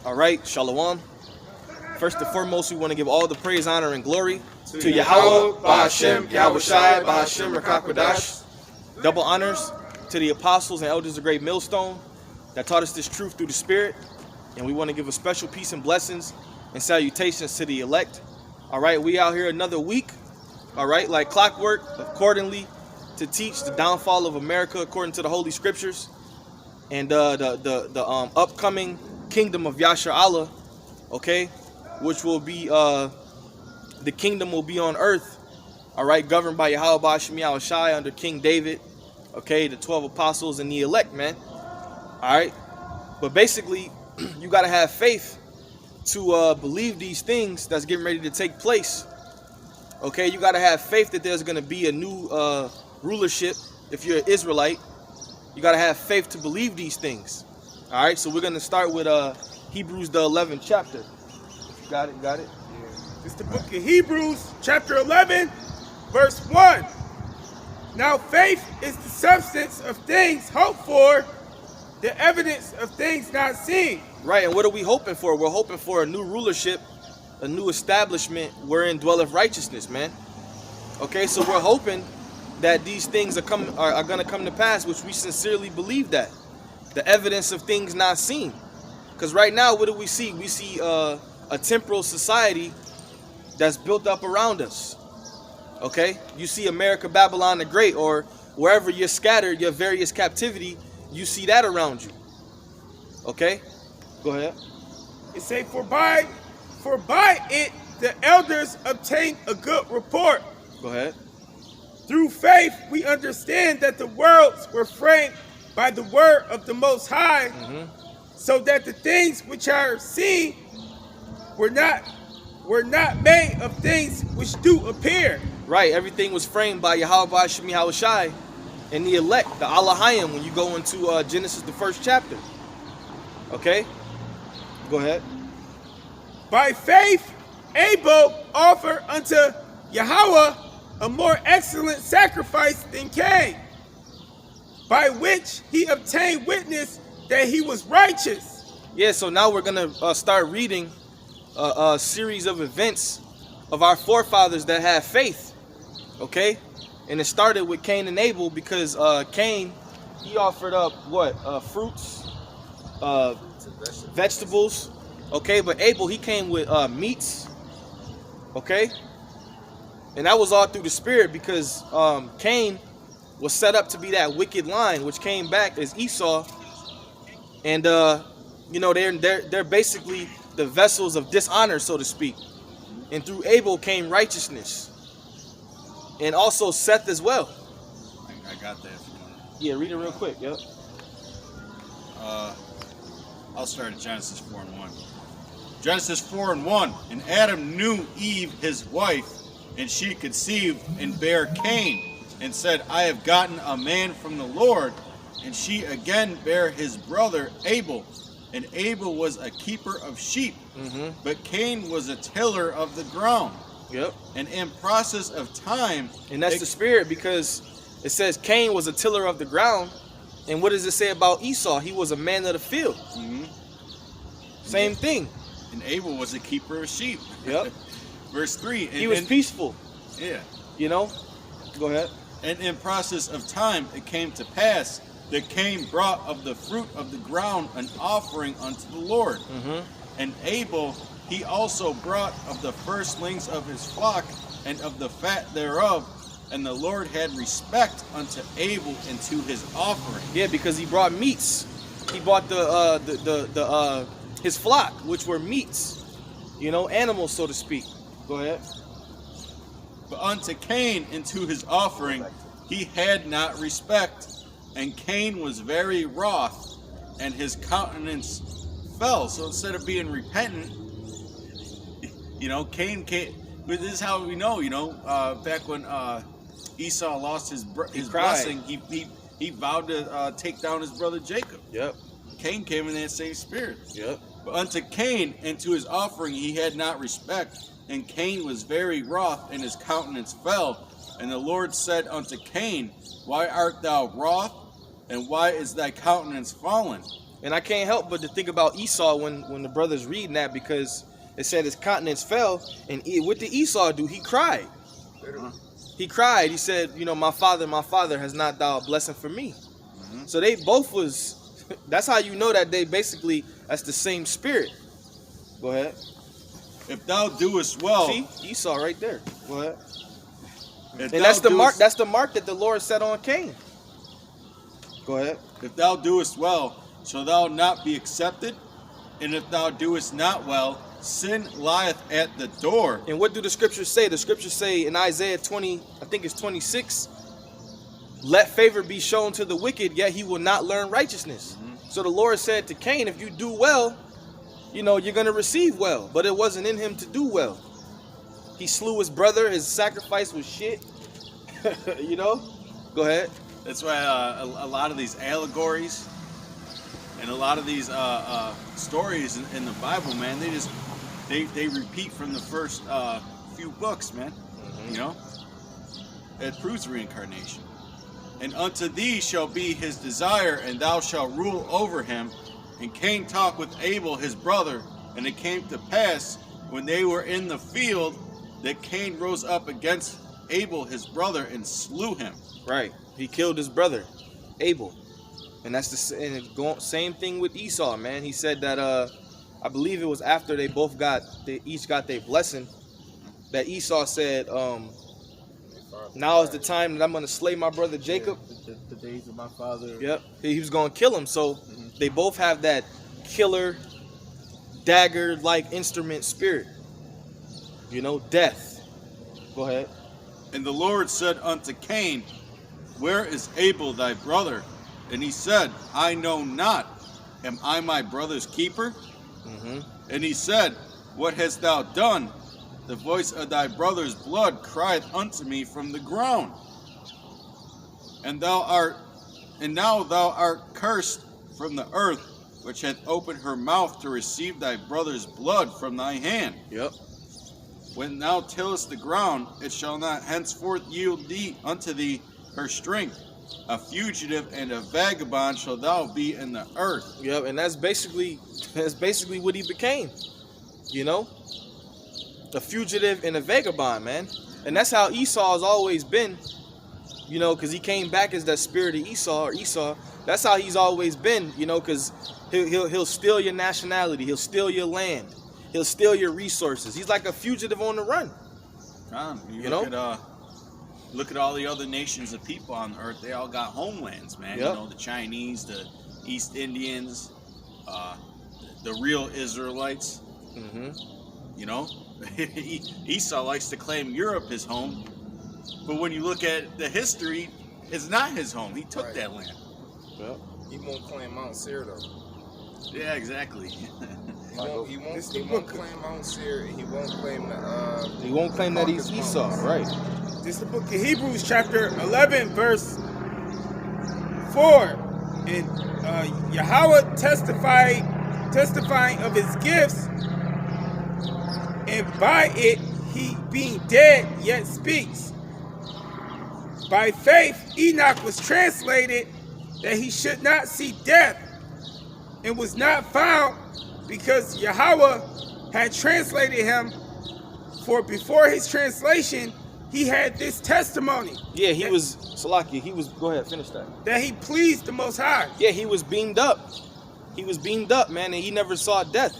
All right, shalom. First and foremost, we want to give all the praise, honor, and glory to Yahweh, Ba'Hashem, Yahweh Shai, Ba'Hashem, Rakakwadash. Double honors to the apostles and elders of Great Millstone that taught us this truth through the Spirit. And we want to give a special peace and blessings and salutations to the elect. All right, we out here another week. All right, like clockwork, accordingly, to teach the downfall of America according to the Holy Scriptures and the upcoming kingdom of Yashar Allah, okay, which will be the kingdom will be on earth, all right, governed by Yahweh Ba'Hashem Yahweh Shai under King David, okay, the 12 apostles and the elect, man. All right, but basically, you got to have faith to believe these things that's getting ready to take place. Okay, you got to have faith that there's going to be a new rulership. If you're an Israelite, you got to have faith to believe these things. All right, so we're going to start with Hebrews, the 11th chapter. You got it? Yeah. It's the book of Hebrews, chapter 11, verse 1. Now faith is the substance of things hoped for, the evidence of things not seen. Right, and what are we hoping for? We're hoping for a new rulership, a new establishment wherein dwelleth righteousness, man. Okay, so we're hoping that these things are going to come to pass, which we sincerely believe that. The evidence of things not seen. Because right now, what do we see? We see a temporal society that's built up around us. Okay, you see America, Babylon the Great, or wherever you're scattered, your various captivity, you see that around you. Okay, go ahead. It say, for by it the elders obtained a good report. Go ahead. Through faith we understand that the worlds were framed by the word of the Most High, so that the things which are seen were not made of things which do appear. Right, everything was framed by Yahweh Ba'Hashem Yahweh Shai and the elect, the Allahayim, when you go into Genesis, the 1st chapter. Okay, go ahead. By faith Abel offered unto Yahweh a more excellent sacrifice than Cain, by which he obtained witness that he was righteous. Yeah, so now we're going to start reading a series of events of our forefathers that had faith, okay? And it started with Cain and Abel because Cain, he offered up what? Fruits, vegetables, okay? But Abel, he came with meats, okay? And that was all through the Spirit because Cain was set up to be that wicked line, which came back as Esau. And, you know, they're basically the vessels of dishonor, so to speak. And through Abel came righteousness. And also Seth as well. I got that. Yeah, read it real quick. Yep. I'll start at Genesis 4:1. Genesis 4:1. And Adam knew Eve, his wife, and she conceived and bare Cain, and said, I have gotten a man from the Lord. And she again bare his brother Abel. And Abel was a keeper of sheep, but Cain was a tiller of the ground. Yep. And in process of time... And that's the Spirit, because it says Cain was a tiller of the ground. And what does it say about Esau? He was a man of the field. Same thing. And Abel was a keeper of sheep. Yep. Verse 3. He was peaceful. Yeah. You know? Go ahead. And in process of time it came to pass that Cain brought of the fruit of the ground an offering unto the Lord. And Abel, he also brought of the firstlings of his flock and of the fat thereof. And the Lord had respect unto Abel and to his offering. Yeah, because he brought meats. He brought his flock, which were meats. You know, animals, so to speak. Go ahead. But unto Cain and to his offering he had not respect. And Cain was very wroth, and his countenance fell. So instead of being repentant, you know, Cain came. But this is how we know, you know, back when Esau lost his blessing, he vowed to take down his brother Jacob. Yep. Cain came in that same spirit. Yep. But unto Cain and to his offering he had not respect, and Cain was very wroth, and his countenance fell. And the Lord said unto Cain, Why art thou wroth, and why is thy countenance fallen? And I can't help but to think about Esau when the brother's reading that, because it said his countenance fell, and what did Esau do? He cried. He cried. He said, you know, my father, has not thou a blessing for me? So they both was, that's how you know that they basically, that's the same spirit. Go ahead. If thou doest well. See, Esau right there. Go ahead. And that's the mark. That's the mark that the Lord set on Cain. Go ahead. If thou doest well, shall thou not be accepted? And if thou doest not well, sin lieth at the door. And what do the scriptures say? The scriptures say in Isaiah 20, I think it's 26, let favor be shown to the wicked, yet he will not learn righteousness. So the Lord said to Cain, if you do well, you know, you're going to receive well. But it wasn't in him to do well. He slew his brother. His sacrifice was shit. You know? Go ahead. That's why a lot of these allegories and a lot of these stories in the Bible, man, they repeat from the first few books, man. You know? It proves reincarnation. And unto thee shall be his desire, and thou shalt rule over him. And Cain talked with Abel his brother, and it came to pass, when they were in the field, that Cain rose up against Abel his brother and slew him. Right. He killed his brother, Abel. And that's same thing with Esau, man. He said that I believe it was after they each got their blessing, that Esau said, now is the time that I'm going to slay my brother Jacob. Yeah, the days of my father. Yep. He was going to kill him. So they both have that killer, dagger-like instrument spirit. You know, death. Go ahead. And the Lord said unto Cain, where is Abel thy brother? And he said, I know not. Am I my brother's keeper? And he said, what hast thou done? The voice of thy brother's blood crieth unto me from the ground. And now thou art cursed from the earth, which hath opened her mouth to receive thy brother's blood from thy hand. Yep. When thou tillest the ground, it shall not henceforth yield unto thee her strength. A fugitive and a vagabond shall thou be in the earth. Yep, and that's basically what he became. You know? A fugitive and a vagabond, man. And that's how Esau has always been. You know, because he came back as that spirit of Esau. That's how he's always been, you know, because he'll steal your nationality. He'll steal your land. He'll steal your resources. He's like a fugitive on the run. You know? Look at all the other nations of people on the earth. They all got homelands, man. Yep. You know, the Chinese, the East Indians, the real Israelites. You know, Esau likes to claim Europe his home, but when you look at the history, it's not his home. He took that land. Yep. He won't claim Mount Seir though. Yeah, exactly. He won't claim Mount Seir. He won't claim the. He won't claim that he's Esau, right? This is the book of Hebrews, chapter 11, verse 4. And Yahweh testifying of his gifts, and by it he being dead yet speaks. By faith Enoch was translated that he should not see death, and was not found, because Yahweh had translated him. For before his translation he had this testimony. Yeah, he was Salakia. Go ahead, finish that. That he pleased the Most High. Yeah, he was beamed up. He was beamed up, man, and he never saw death.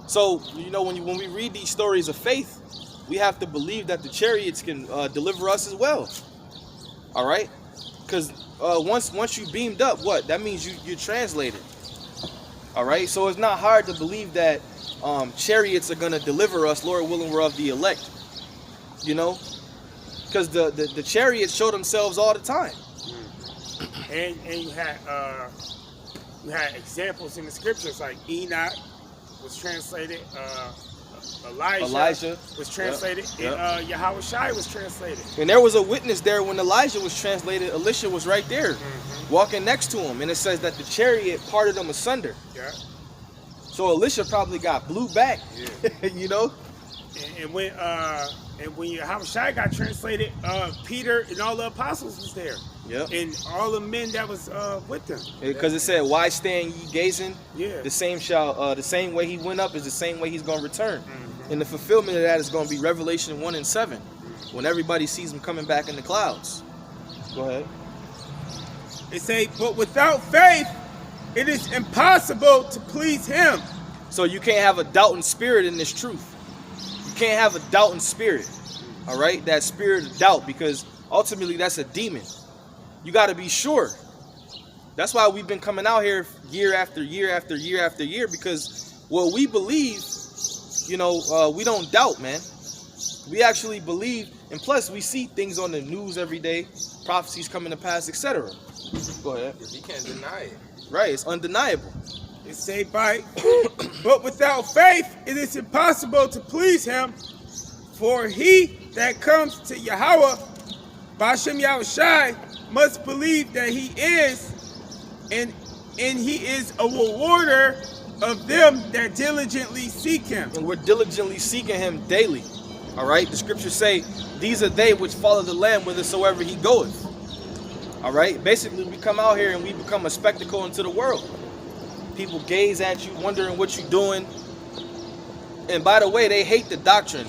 So, you know, when we read these stories of faith, we have to believe that the chariots can deliver us as well. All right? Because once you beamed up, what? That means you're translated. All right? So it's not hard to believe that chariots are going to deliver us, Lord willing, we're of the elect. You know? Because the chariots show themselves all the time. And you had examples in the scriptures, like Enoch was translated, Elijah was translated, and Yahweh Shai was translated. And there was a witness there when Elijah was translated. Elisha was right there, walking next to him, and it says that the chariot parted them asunder. Yeah. So Elisha probably got blew back, you know. And when Yahushua got translated, Peter and all the apostles was there. Yep. And all the men that was with them. Because it said, "Why stand ye gazing? Yeah. The same way he went up is the same way he's going to return." And the fulfillment of that is going to be Revelation 1:7, when everybody sees him coming back in the clouds. Go ahead. It say, "But without faith, it is impossible to please him." So you can't have a doubting spirit in this truth. You can't have a doubting spirit. All right, that spirit of doubt, because ultimately that's a demon. You got to be sure. That's why we've been coming out here year after year after year after year, because what we believe, we don't doubt, man. We actually believe, and plus we see things on the news every day, prophecies coming to pass, etc. Go ahead. You can't deny it. Right, it's undeniable. It say, but without faith, it is impossible to please him. For he that comes to Yahweh, Ba'ashem Yahushai, must believe that he is, and he is a rewarder of them that diligently seek him. And we're diligently seeking him daily. All right, the scriptures say, "These are they which follow the Lamb whithersoever he goeth." All right, basically we come out here and we become a spectacle into the world. People gaze at you, wondering what you're doing. And by the way, they hate the doctrine.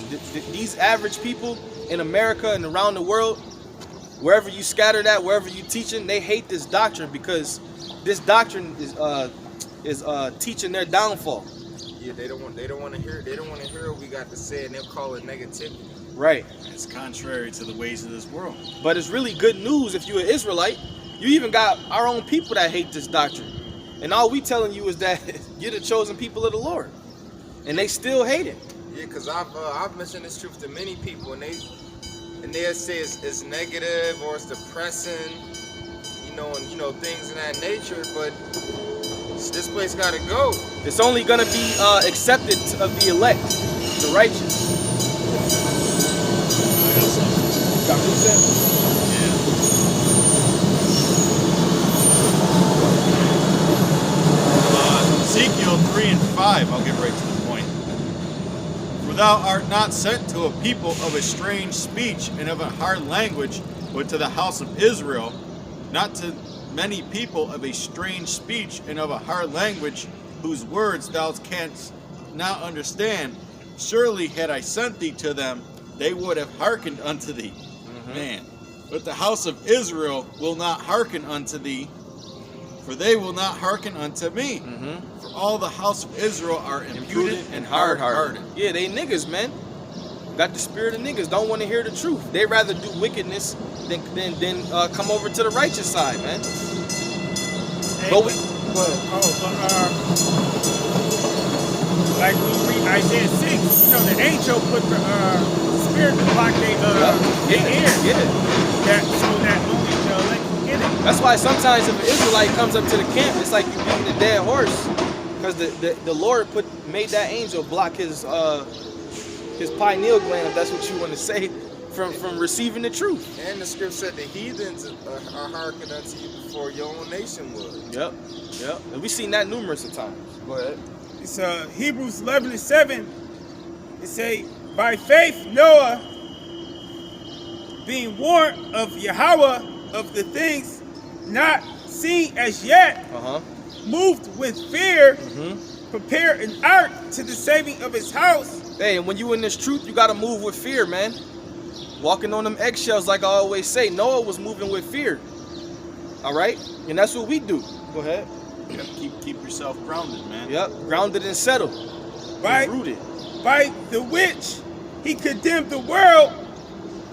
These average people in America and around the world, wherever you scattered at, wherever you teaching, they hate this doctrine, because this doctrine is teaching their downfall. Yeah, they don't want to hear. They don't want to hear what we got to say, and they'll call it negativity. Right. It's contrary to the ways of this world. But it's really good news if you're an Israelite. You even got our own people that hate this doctrine. And all we telling you is that you're the chosen people of the Lord. And they still hate it. Yeah, because I've mentioned this truth to many people, and they'll say it's negative or it's depressing, and things of that nature. But this place got to go. It's only going to be accepted of the elect, the righteous. Got what you said? Ezekiel 3 and 5, I'll get right to the point. "For thou art not sent to a people of a strange speech and of a hard language, but to the house of Israel, not to many people of a strange speech and of a hard language, whose words thou canst not understand. Surely had I sent thee to them, they would have hearkened unto thee." Man, but the house of Israel will not hearken unto thee, for they will not hearken unto me. For all the house of Israel are impudent and hard-hearted. Yeah, they niggas, man. Got the spirit of niggas. Don't want to hear the truth. They rather do wickedness than come over to the righteous side, man. Hey, But we, go ahead. Like we read Isaiah 6, the angel put the spirit to block their ear. Yeah. So that only the elect can get it. That's why sometimes if an Israelite comes up to the camp, it's like you beating a dead horse, because the Lord made that angel block his pineal gland, if that's what you want to say, from receiving the truth. And the scripture said the heathens are hearkening unto you before your own nation would. Yep. And we've seen that numerous of times. Go ahead. It's Hebrews 11 and 7. It say, "By faith Noah, being warned of Yahweh of the things not seen as yet, moved with fear, prepared an ark to the saving of his house." Hey, and when you in this truth, you got to move with fear, man. Walking on them eggshells, like I always say. Noah was moving with fear. All right? And that's what we do. Go ahead. You gotta keep yourself grounded, man. Yep, grounded and settled. Right? Rooted. By the which he condemned the world,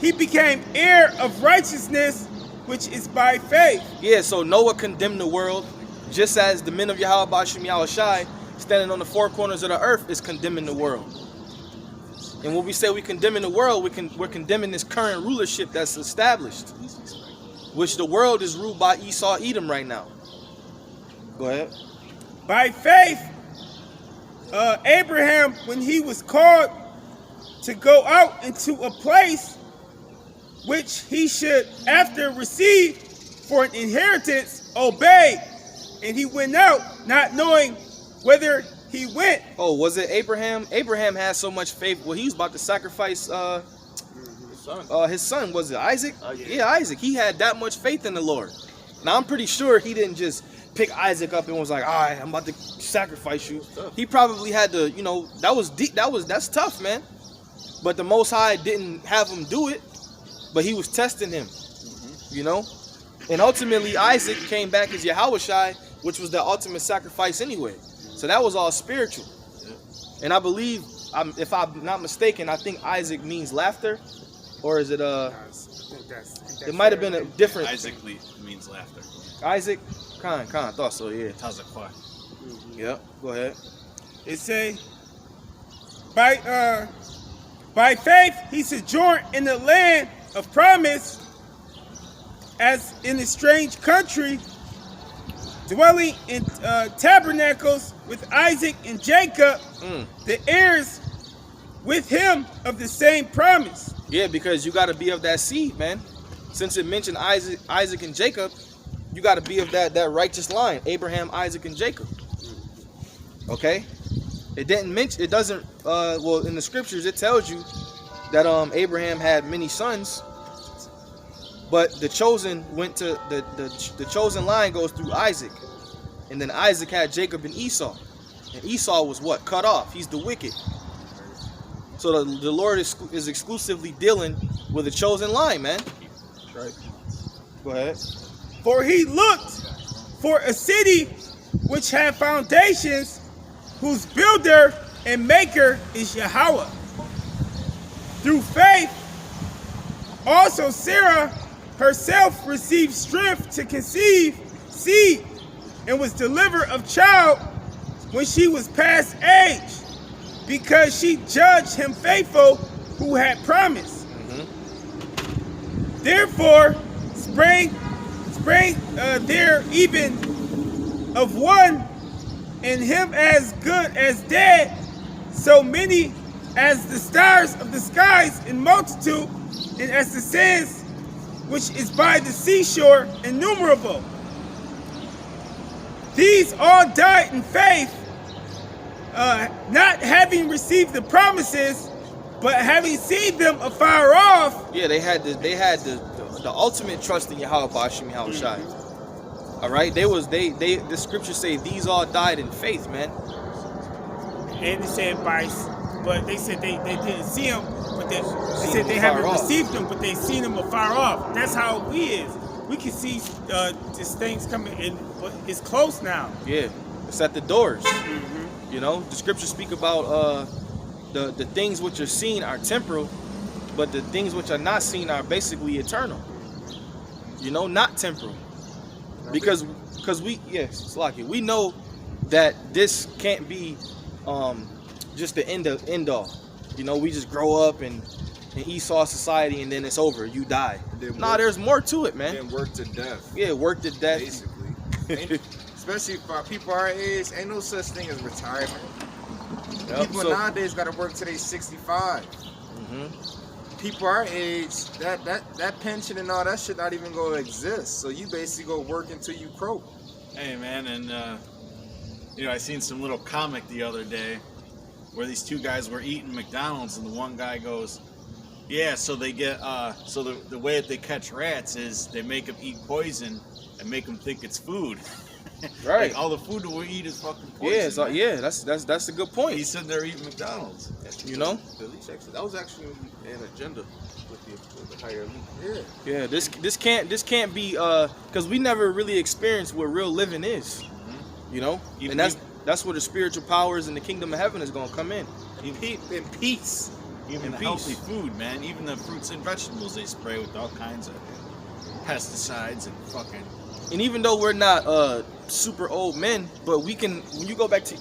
he became heir of righteousness, which is by faith. Yeah, so Noah condemned the world, just as the men of Yahweh Ba'ashem Yahushai, standing on the four corners of the earth, is condemning the world. And when we say we condemning the world, we're condemning this current rulership that's established, which the world is ruled by Esau, Edom right now. Go ahead. By faith, Abraham, when he was called to go out into a place which he should after receive for an inheritance, obeyed. And he went out, not knowing whether he went. Oh, was it Abraham? Abraham had so much faith. Well, he was about to sacrifice his son. Was it Isaac? Yeah, Isaac. He had that much faith in the Lord. Now I'm pretty sure he didn't just pick Isaac up and was like, all right, I'm about to sacrifice you. He probably had to, you know, that was deep. That's tough, man. But the Most High didn't have him do it, but he was testing him, you know. And ultimately, Isaac came back as Yahushai, which was the ultimate sacrifice anyway. So that was all spiritual. And I believe, if I'm not mistaken, I think Isaac means laughter, or is it it might have been a different. Isaac means laughter. Isaac, Khan, thought so, yeah. Tazakwa. Yep, go ahead. It say, by faith he sojourned in the land of promise, as in a strange country, dwelling in tabernacles with Isaac and Jacob, the heirs with him of the same promise. Yeah, because you got to be of that seed, man. Since it mentioned Isaac and Jacob, you got to be of that righteous line, Abraham, Isaac, and Jacob. Okay? It didn't mention, it doesn't, well, in the scriptures, it tells you that Abraham had many sons, but the chosen went to, the chosen line goes through Isaac. And then Isaac had Jacob and Esau. And Esau was what? Cut off. He's the wicked. So the Lord is exclusively dealing with a chosen line, man. Right. Go ahead. For he looked for a city which had foundations, whose builder and maker is Yahweh. Through faith, also Sarah herself received strength to conceive seed, and was delivered of child when she was past age, because she judged him faithful who had promised. Therefore sprang there even of one, and him as good as dead, so many as the stars of the skies in multitude, and as the sands which is by the seashore innumerable. These all died in faith, not having received the promises, but having seen them afar off. Yeah, they had the ultimate trust in Yahweh Bashim Yahushai. All right, the scriptures say these all died in faith, man. And they said but they said they didn't see him, but they said they him haven't afar off. received them, but they seen him afar off. That's how we is. We can see these things coming in, but it's close now. Yeah, it's at the doors. You know, the scriptures speak about the things which are seen are temporal, but the things which are not seen are basically eternal. You know, not temporal. Because we know that this can't be just the end all. You know, we just grow up in Esau society and then it's over. You die. Nah, there's more to it, man. Then work to death. Yeah, work to death. Basically. Especially for people our age, ain't no such thing as retirement. Yep, People nowadays got to work till they 65. People our age, that pension and all that shit not even gonna exist. So you basically go work until you croak. Hey man, and you know, I seen some little comic the other day where these two guys were eating McDonald's, and the one guy goes, "Yeah, so they get so the way that they catch rats is they make them eat poison and make them think it's food." Right. Like all the food that we eat is fucking poison. Yeah, that's a good point. He's sitting there eating McDonald's. You know? That was actually an agenda with the higher elite. Yeah, this can't be because we never really experienced what real living is. You know? And that's where the spiritual powers in the kingdom of heaven is gonna come in. In peace. Even the peace. healthy food, man. Even the fruits and vegetables they spray with all kinds of pesticides and fucking. And even though we're not super old men, but we can, when you go back to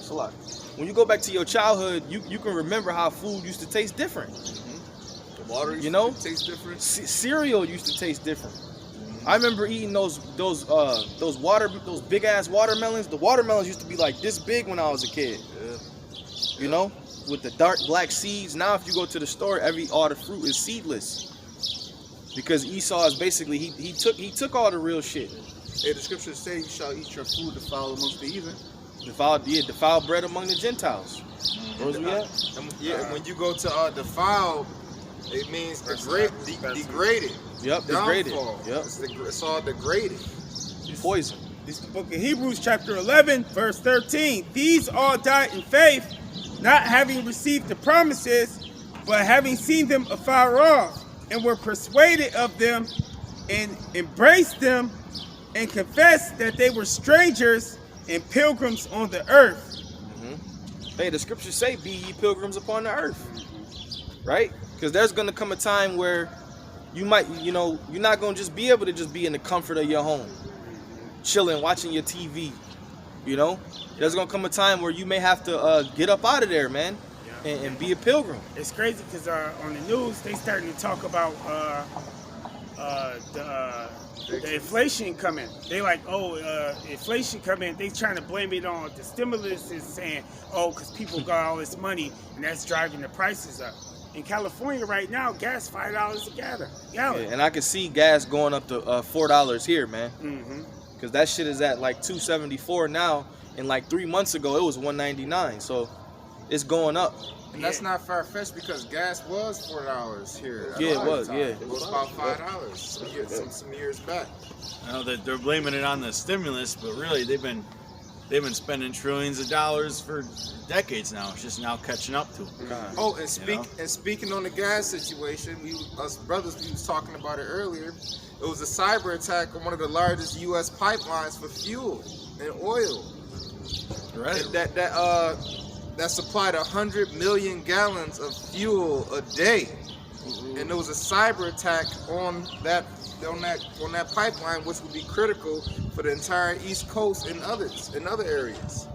your childhood, you can remember how food used to taste different. The water used to taste different. Cereal used to taste different. I remember eating those big ass watermelons. The watermelons used to be like this big when I was a kid. You know, with the dark black seeds. Now if you go to the store, all the fruit is seedless. Because Esau is basically he took all the real shit. Hey, the scriptures say you shall eat your food to follow amongst the heathen. defile bread among the Gentiles. Where was we at? Yeah, when you go to defile, it means degraded. Yep, degraded. Downfall. Yep. It's all degraded. Poison. This is the book of Hebrews, chapter 11, verse 13. These all died in faith, not having received the promises, but having seen them afar off, and were persuaded of them, and embraced them, and confessed that they were strangers and pilgrims on the earth. Hey, the scriptures say, be ye pilgrims upon the earth. Right? Because there's going to come a time where you might, you're not going to just be able to just be in the comfort of your home, chilling, watching your TV. There's going to come a time where you may have to get up out of there, man, and be a pilgrim. It's crazy because on the news, they starting to talk about the inflation coming. They like, inflation coming. They trying to blame it on the stimulus, is saying, because people got all this money and that's driving the prices up. In California right now, gas $5 a gallon. Yeah, and I can see gas going up to $4 here, man. Because that shit is at like $2.74 now, and like 3 months ago it was $1.99. So it's going up. And that's not far-fetched because gas was $4 here. Yeah, it was. Yeah, it was about $5 some years back. I know that they're blaming it on the stimulus, but really they've been spending trillions of dollars for decades now. It's just now catching up to them. Oh, and speaking on the gas situation, us brothers, we was talking about it earlier. It was a cyber attack on one of the largest U.S. pipelines for fuel and oil. Right. That supplied 100 million gallons of fuel a day, and there was a cyber attack on that pipeline, which would be critical for the entire East Coast and other areas.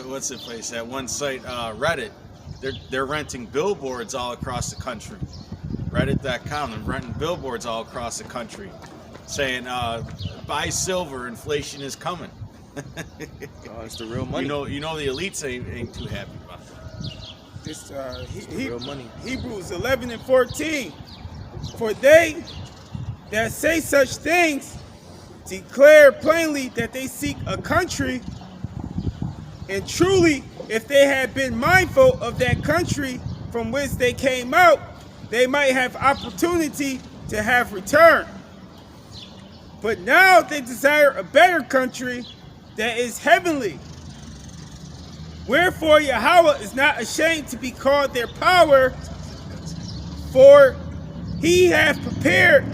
What's the place? That one site, Reddit. They're renting billboards all across the country. Reddit.com. They're renting billboards all across the country, saying, "Buy silver, inflation is coming." It's the real money. You know the elites ain't too happy about that. This real money. Hebrews 11 and 14. For they that say such things declare plainly that they seek a country, and truly, if they had been mindful of that country from which they came out, they might have opportunity to have returned. But now they desire a better country that is heavenly. Wherefore Yahweh is not ashamed to be called their power, for he hath prepared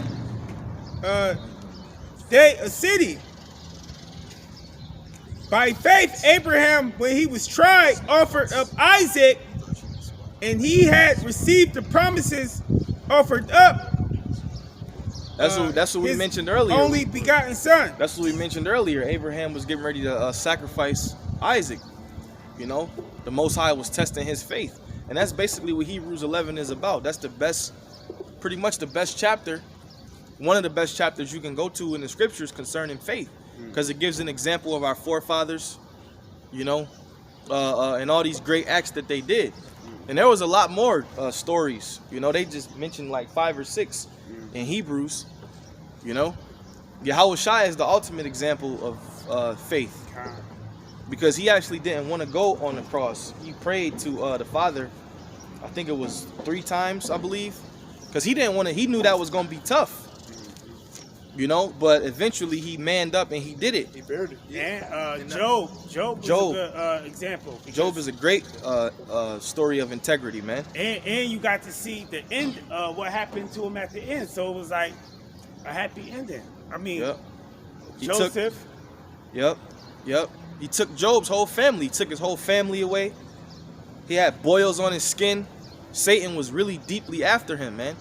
they a city. By faith Abraham, when he was tried, offered up Isaac, and he had received the promises, offered up that's what we mentioned earlier. Only begotten son. That's what we mentioned earlier. Abraham was getting ready to sacrifice Isaac. The Most High was testing his faith, and that's basically what Hebrews 11 is about. That's pretty much the best chapter, one of the best chapters you can go to in the scriptures concerning faith, because it gives an example of our forefathers, and all these great acts that they did. And there was a lot more stories. They just mentioned like 5 or 6 in Hebrews. Yahweh Shai is the ultimate example of faith, because he actually didn't want to go on the cross. He prayed to the Father, I think it was 3 times, I believe, because he didn't want to. He knew that was going to be tough, but eventually he manned up and he did it. He bared it. And Job was a good example. Job is a great story of integrity, man. And you got to see the end, what happened to him at the end. So it was like a happy ending. I mean, Joseph. Yep. He took Job's whole family. He took his whole family away. He had boils on his skin. Satan was really deeply after him, man.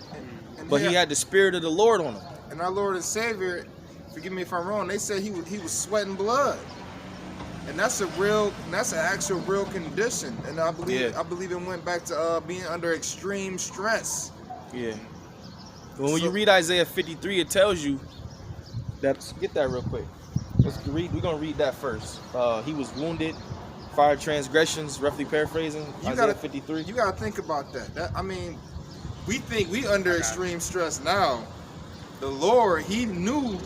But he had the spirit of the Lord on him. And our Lord and Savior, forgive me if I'm wrong, they said he was sweating blood. And that's an actual real condition. And I believe it went back to being under extreme stress. Yeah. When you read Isaiah 53, it tells you that. Get that real quick. We're gonna read that first. He was wounded, for our transgressions, roughly paraphrasing. Isaiah 53. You gotta think about that. We think we under extreme stress now. The Lord, he knew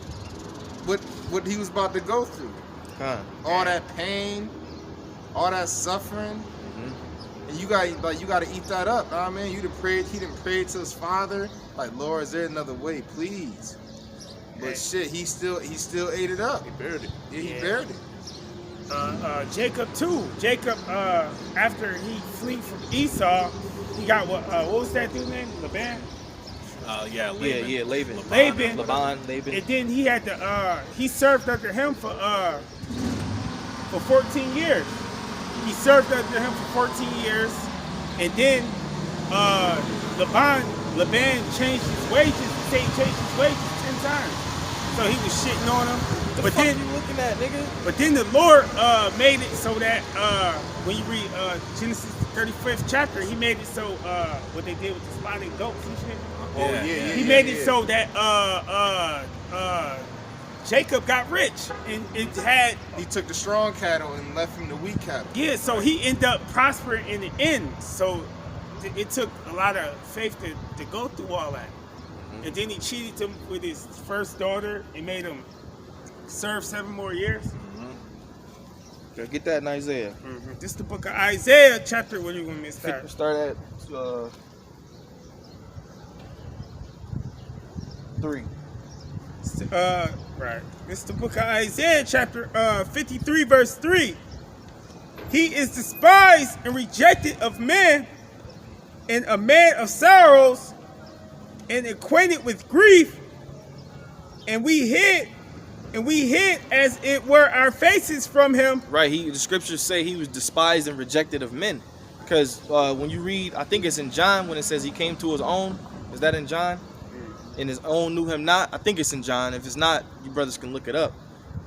what he was about to go through. All that pain, all that suffering, and you got to eat that up. Know what I mean, he didn't pray to his father, like, Lord, is there another way, please? But shit, he still ate it up. He buried it. Yeah, he buried it. Jacob too. Jacob, after he flee from Esau, he got what was that dude's name? Laban. Yeah, Laban. Yeah, Laban. Laban. And then he had to. He served under him for 14 years. He served under him for 14 years, and then Laban changed his wages. He changed his wages 10 times. So he was shitting on him. But then you looking at, nigga? But then the Lord made it so that when you read Genesis 35th chapter, he made it so what they did with the spotted goats and shit. He made it so that Jacob got rich and it had. He took the strong cattle and left him the weak cattle. Yeah, so he ended up prospering in the end. So it took a lot of faith to go through all that. And then he cheated him with his first daughter and made him serve 7 more years. Go get that in Isaiah. This is the book of Isaiah, chapter. What are you going to start? Start at 3. Right. This is the book of Isaiah, chapter 53, verse 3. He is despised and rejected of men, and a man of sorrows, and acquainted with grief, and we hid as it were our faces from him. Right. The scriptures say he was despised and rejected of men, because when you read, I think it's in John when it says he came to his own. Is that in John? And his own knew him not. I think it's in John. If it's not, you brothers can look it up.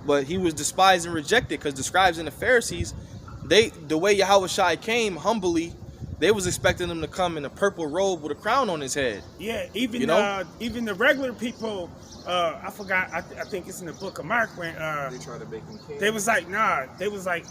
But he was despised and rejected because the scribes and the Pharisees, the way Yahushua came humbly, they was expecting him to come in a purple robe with a crown on his head. Yeah, even even the regular people. I forgot. I think it's in the book of Mark when They tried to make him king. they was like, nah. They was like,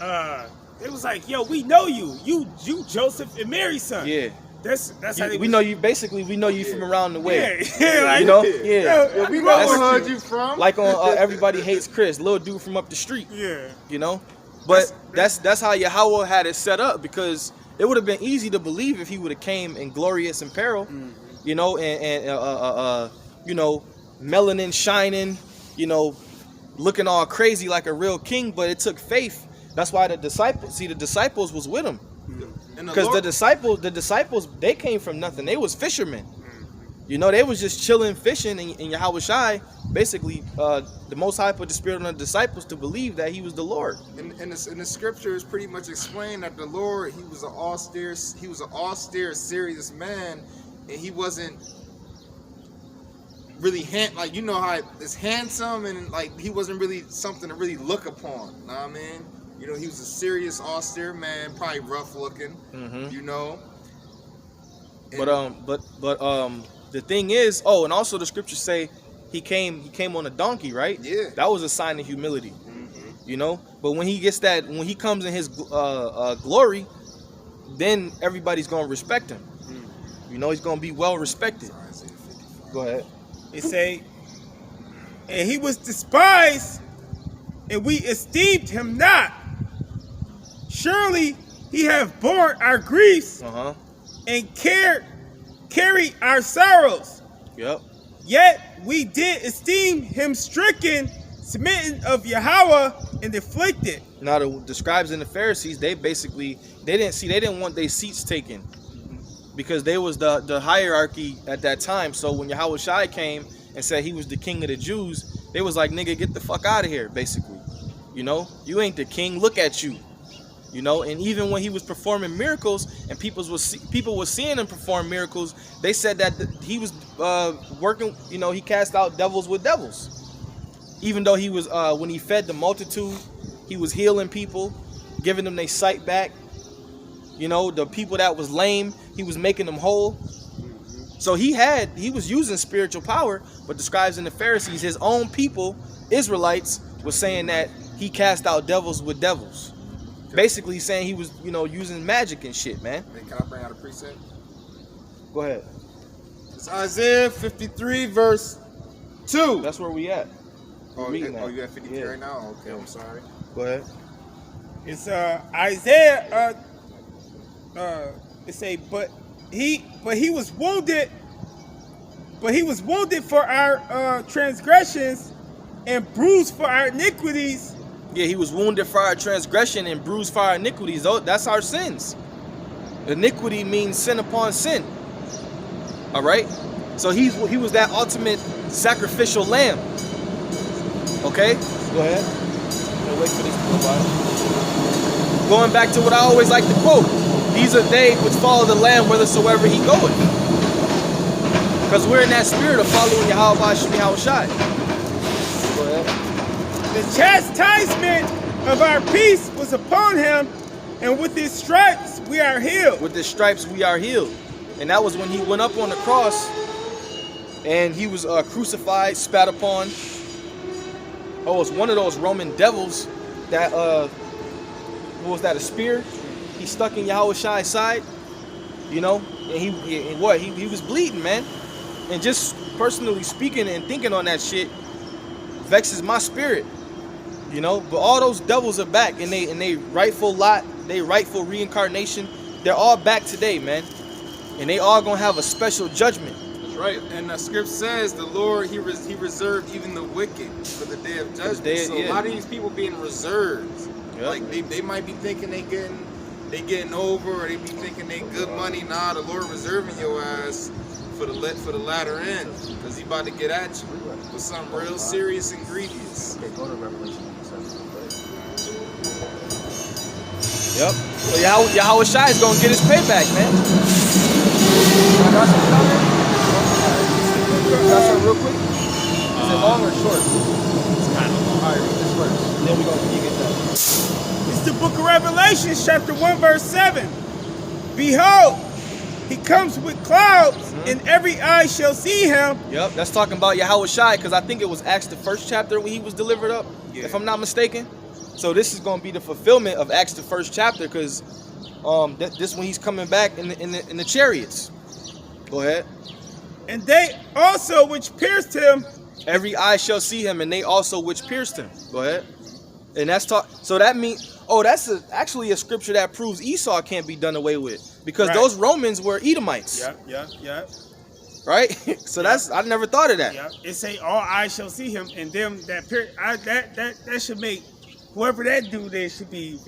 yo, we know you. You Joseph and Mary's son. Yeah. That's how they We know you. Basically, we know you from around the way. Yeah, like, You know. Yeah, we know where you from. Like on Everybody Hates Chris, little dude from up the street. Yeah. You know. But that's how Yahweh had it set up, because it would have been easy to believe if he would have came in glorious apparel, you know, and you know, melanin shining, you know, looking all crazy like a real king. But it took faith. That's why the disciples was with him, because the disciples they came from nothing. They was fishermen. You know, they was just chilling fishing, and Yahushua basically the Most High put the spirit on the disciples to believe that he was the Lord. In the scriptures, pretty much explain that the Lord, he was an austere, serious man, and he wasn't really like, you know how it's handsome, and like he wasn't really something to really look upon. Know what I mean? You know, he was a serious, austere man, probably rough looking. You know. And But the thing is, and also the scriptures say he came on a donkey, right? Yeah. That was a sign of humility. You know, but when he comes in his glory, then everybody's gonna respect him. You know, he's gonna be well respected. Go ahead. It say, and he was despised, and we esteemed him not. Surely he hath borne our griefs and carried our sorrows. Yep. Yet we did esteem him stricken, smitten of Yahweh, and afflicted. Now the scribes and the Pharisees, they didn't want their seats taken, because they was the hierarchy at that time. So when Yahushua came and said he was the king of the Jews, they was like, nigga, get the fuck out of here, basically. You know, you ain't the king, look at you. You know, and even when he was performing miracles and people was seeing him perform miracles, they said that he was working, you know, he cast out devils with devils. Even though he was, when he fed the multitude, he was healing people, giving them their sight back. You know, the people that was lame, he was making them whole. So he was using spiritual power, but the scribes and the Pharisees, his own people, Israelites, was saying that he cast out devils with devils. Basically saying he was, you know, using magic and shit, man. Hey, can I bring out a precept? Go ahead. It's Isaiah 53, verse 2. That's where we at. Oh, reading that. you at 53 right now? Okay, I'm sorry. Go ahead. It's Isaiah. It say, but he was wounded. But he was wounded for our transgressions, and bruised for our iniquities. Yeah, he was wounded for our transgression and bruised for our iniquities. Oh, that's our sins. Iniquity means sin upon sin. All right? So he was that ultimate sacrificial lamb. Okay? Go ahead. I'll wait for this to go by. Going back to what I always like to quote. These are they which follow the Lamb whithersoever he goeth. Because we're in that spirit of following Yahweh Hashem Yahushai. Go ahead. The chastisement of our peace was upon him, and with his stripes we are healed. With his stripes we are healed. And that was when he went up on the cross and he was crucified, spat upon. Oh, it's one of those Roman devils that, what was that, a spear? He stuck in Yahushai's side, you know, and he was bleeding, man. And just personally speaking and thinking on that shit vexes my spirit, you know. But all those devils are back, and they rightful lot, they rightful reincarnation, they're all back today, man. And they all gonna have a special judgment. That's right. And the script says the Lord, he reserved even the wicked for the day of judgment. A lot of these people being reserved, like they might be thinking they getting over, or they be thinking they good money. Nah, the Lord reserving your ass for the latter end, because he about to get at you with something real serious and grievous. Okay, go to Revelation 7. Yep. So Yahushai is gonna get his payback, man. Got some real quick. Is it long or short? It's kind of long. All right, read this first. Then we're gonna get that. It's the book of Revelation, chapter 1, verse 7. Behold, he comes with clouds, and every eye shall see him. Yep, that's talking about Yahushai, because I think it was Acts the 1st chapter when he was delivered up, if I'm not mistaken. So this is going to be the fulfillment of Acts the 1st chapter, because this when he's coming back in the chariots. Go ahead. And they also which pierced him. Every eye shall see him, and they also which pierced him. Go ahead. And that's so that means, that's actually a scripture that proves Esau can't be done away with, because those Romans were Edomites. Yeah. Right? So I never thought of that. Yeah. It say all eyes shall see him, and them that that should make whoever that dude is should be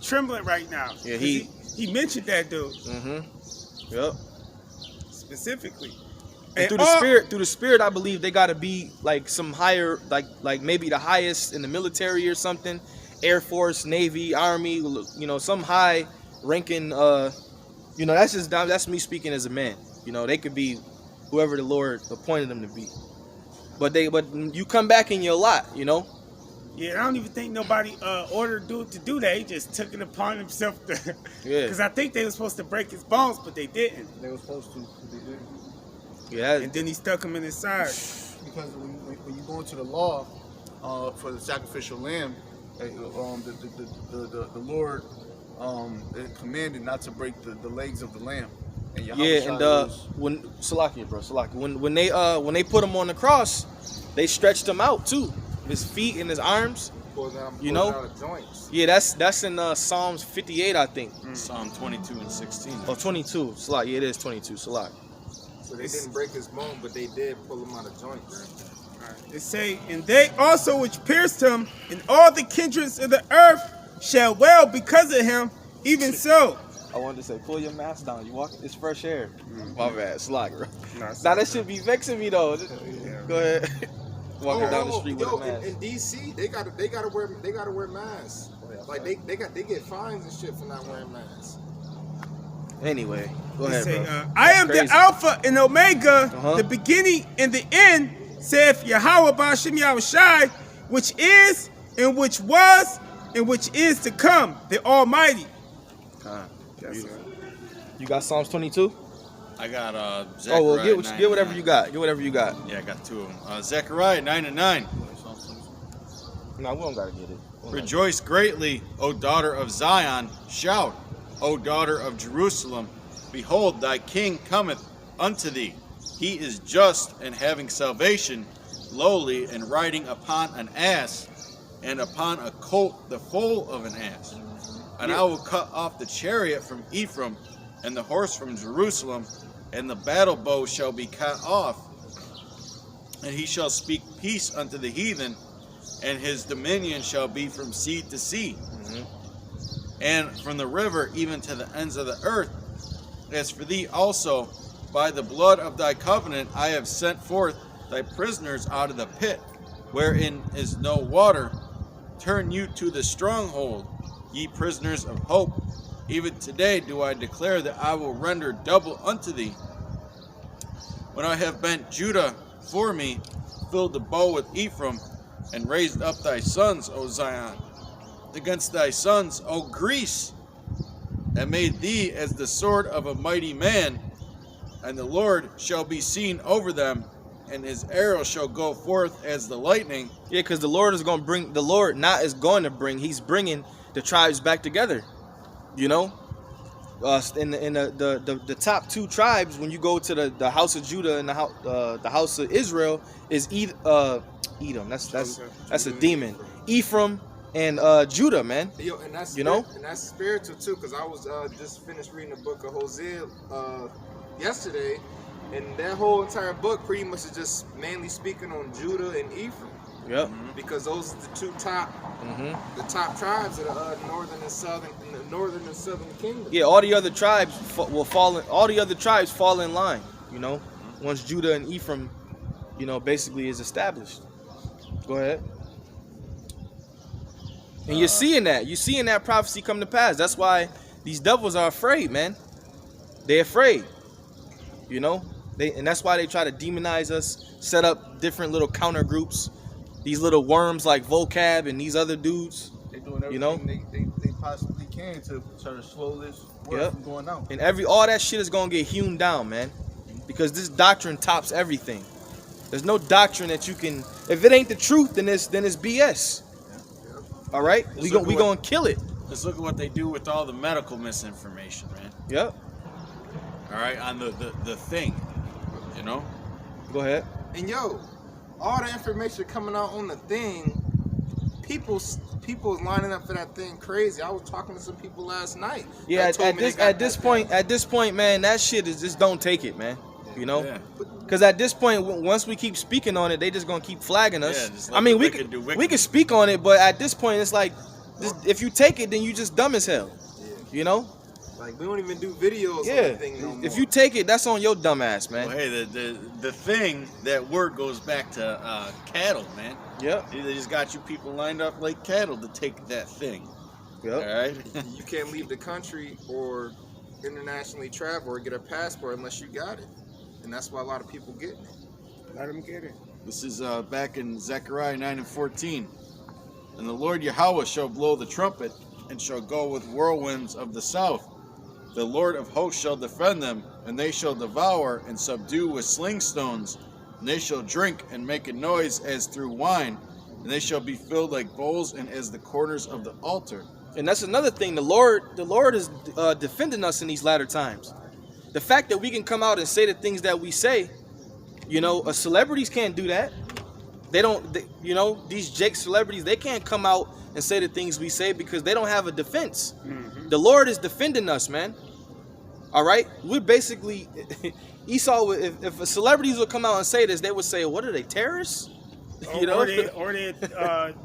trembling right now. Yeah, he mentioned that dude. Yep. Specifically. And through the spirit, I believe they got to be like some higher, like maybe the highest in the military or something, Air Force, Navy, Army, you know, some high ranking. You know, that's me speaking as a man. You know, they could be whoever the Lord appointed them to be. But you come back in your lot, you know. Yeah, I don't even think nobody ordered dude to do that. He just took it upon himself to. Because I think they were supposed to break his bones, but they didn't. They were supposed to, but they didn't. Yeah. And then he stuck him in his side. Because when you go into the law for the sacrificial lamb, the Lord commanded not to break the legs of the lamb. And when they put him on the cross, they stretched him out too, his feet and his arms. You know, yeah, that's in Psalms 58, I think. Psalm 22 and 16. Oh, 22. Salak. Yeah, it is 22. Salak. So they didn't break his bone, but they did pull him out of joint, right? They say, and they also which pierced him, and all the kindreds of the earth shall wail because of him, even so. I wanted to say, pull your mask down. You walk, it's fresh air. My bad, Salak, bro. Now that should be vexing me though. Go ahead. Walking down the street with a mask. In DC, they gotta wear masks. Like they get fines and shit for not wearing masks. Anyway, go ahead, bro. I am the Alpha and Omega, the beginning and the end, saith Yahweh Ba'ashem Yahushai, which is and which was and which is to come, the Almighty. You got Psalms 22? I got Zechariah. Oh, well, get whatever you got. Get whatever you got. Yeah, I got two of them. Zechariah 9:9. No, we don't gotta get it. Rejoice greatly, O daughter of Zion. Shout, O daughter of Jerusalem. Behold, thy king cometh unto thee. He is just and having salvation, lowly and riding upon an ass, and upon a colt the foal of an ass. And I will cut off the chariot from Ephraim, and the horse from Jerusalem, and the battle bow shall be cut off. And he shall speak peace unto the heathen, and his dominion shall be from sea to sea, and from the river even to the ends of the earth. As for thee also, by the blood of thy covenant I have sent forth thy prisoners out of the pit, wherein is no water. Turn you to the stronghold, ye prisoners of hope. Even today do I declare that I will render double unto thee. When I have bent Judah for me, filled the bow with Ephraim, and raised up thy sons, O Zion, against thy sons, O Greece, and made thee as the sword of a mighty man, and the Lord shall be seen over them, and his arrow shall go forth as the lightning. Yeah, because the Lord is going to bring, he's bringing the tribes back together. You know? In the top two tribes, when you go to the house of Judah and the house of Israel, is Edom. That's a demon. Ephraim and Judah, man. Yo, and that's you know, and that's spiritual too, because I was just finished reading the book of Hosea yesterday, and that whole entire book pretty much is just mainly speaking on Judah and Ephraim. Yep. Because those are the two top, the top tribes of the northern and southern kingdom. Yeah, all the other tribes will fall. All the other tribes fall in line. You know, once Judah and Ephraim, you know, basically is established. Go ahead. And you're seeing that prophecy come to pass. That's why these devils are afraid, man. They're afraid. You know, and that's why they try to demonize us, set up different little counter groups. These little worms like Vocab and these other dudes. They're doing everything you know, they possibly can to try to slow this word from going out. And all that shit is gonna get hewn down, man. Because this doctrine tops everything. There's no doctrine that you can. If it ain't the truth, then it's BS. All right, we gonna kill it. Let's look at what they do with all the medical misinformation, man. Yep. All right, on the thing, you know. Go ahead. And yo, all the information coming out on the thing, people's lining up for that thing crazy. I was talking to some people last night. Yeah, at this point, man, that shit is just don't take it, man. You know, because at this point, once we keep speaking on it, they just gonna keep flagging us. I mean, we can speak on it, but at this point, it's like, if you take it, then you just dumb as hell. You know. Like, we don't even do videos on the thing no more. If you take it, that's on your dumb ass, man. Well, hey, the thing, that word goes back to cattle, man. Yep. They just got you people lined up like cattle to take that thing. Yep. All right. You can't leave the country or internationally travel or get a passport unless you got it. And that's why a lot of people get it. Let them get it. This is back in Zechariah 9:14. And the Lord Yahweh shall blow the trumpet, and shall go with whirlwinds of the south. The Lord of hosts shall defend them, and they shall devour and subdue with sling stones. And they shall drink and make a noise as through wine, and they shall be filled like bowls and as the corners of the altar. And that's another thing. The Lord is defending us in these latter times. The fact that we can come out and say the things that we say, you know, celebrities can't do that. They don't, you know, these Jake celebrities, they can't come out and say the things we say because they don't have a defense. The Lord is defending us, man. All right? We're basically, Esau, if celebrities would come out and say this, they would say, what are they, terrorists? You know? Or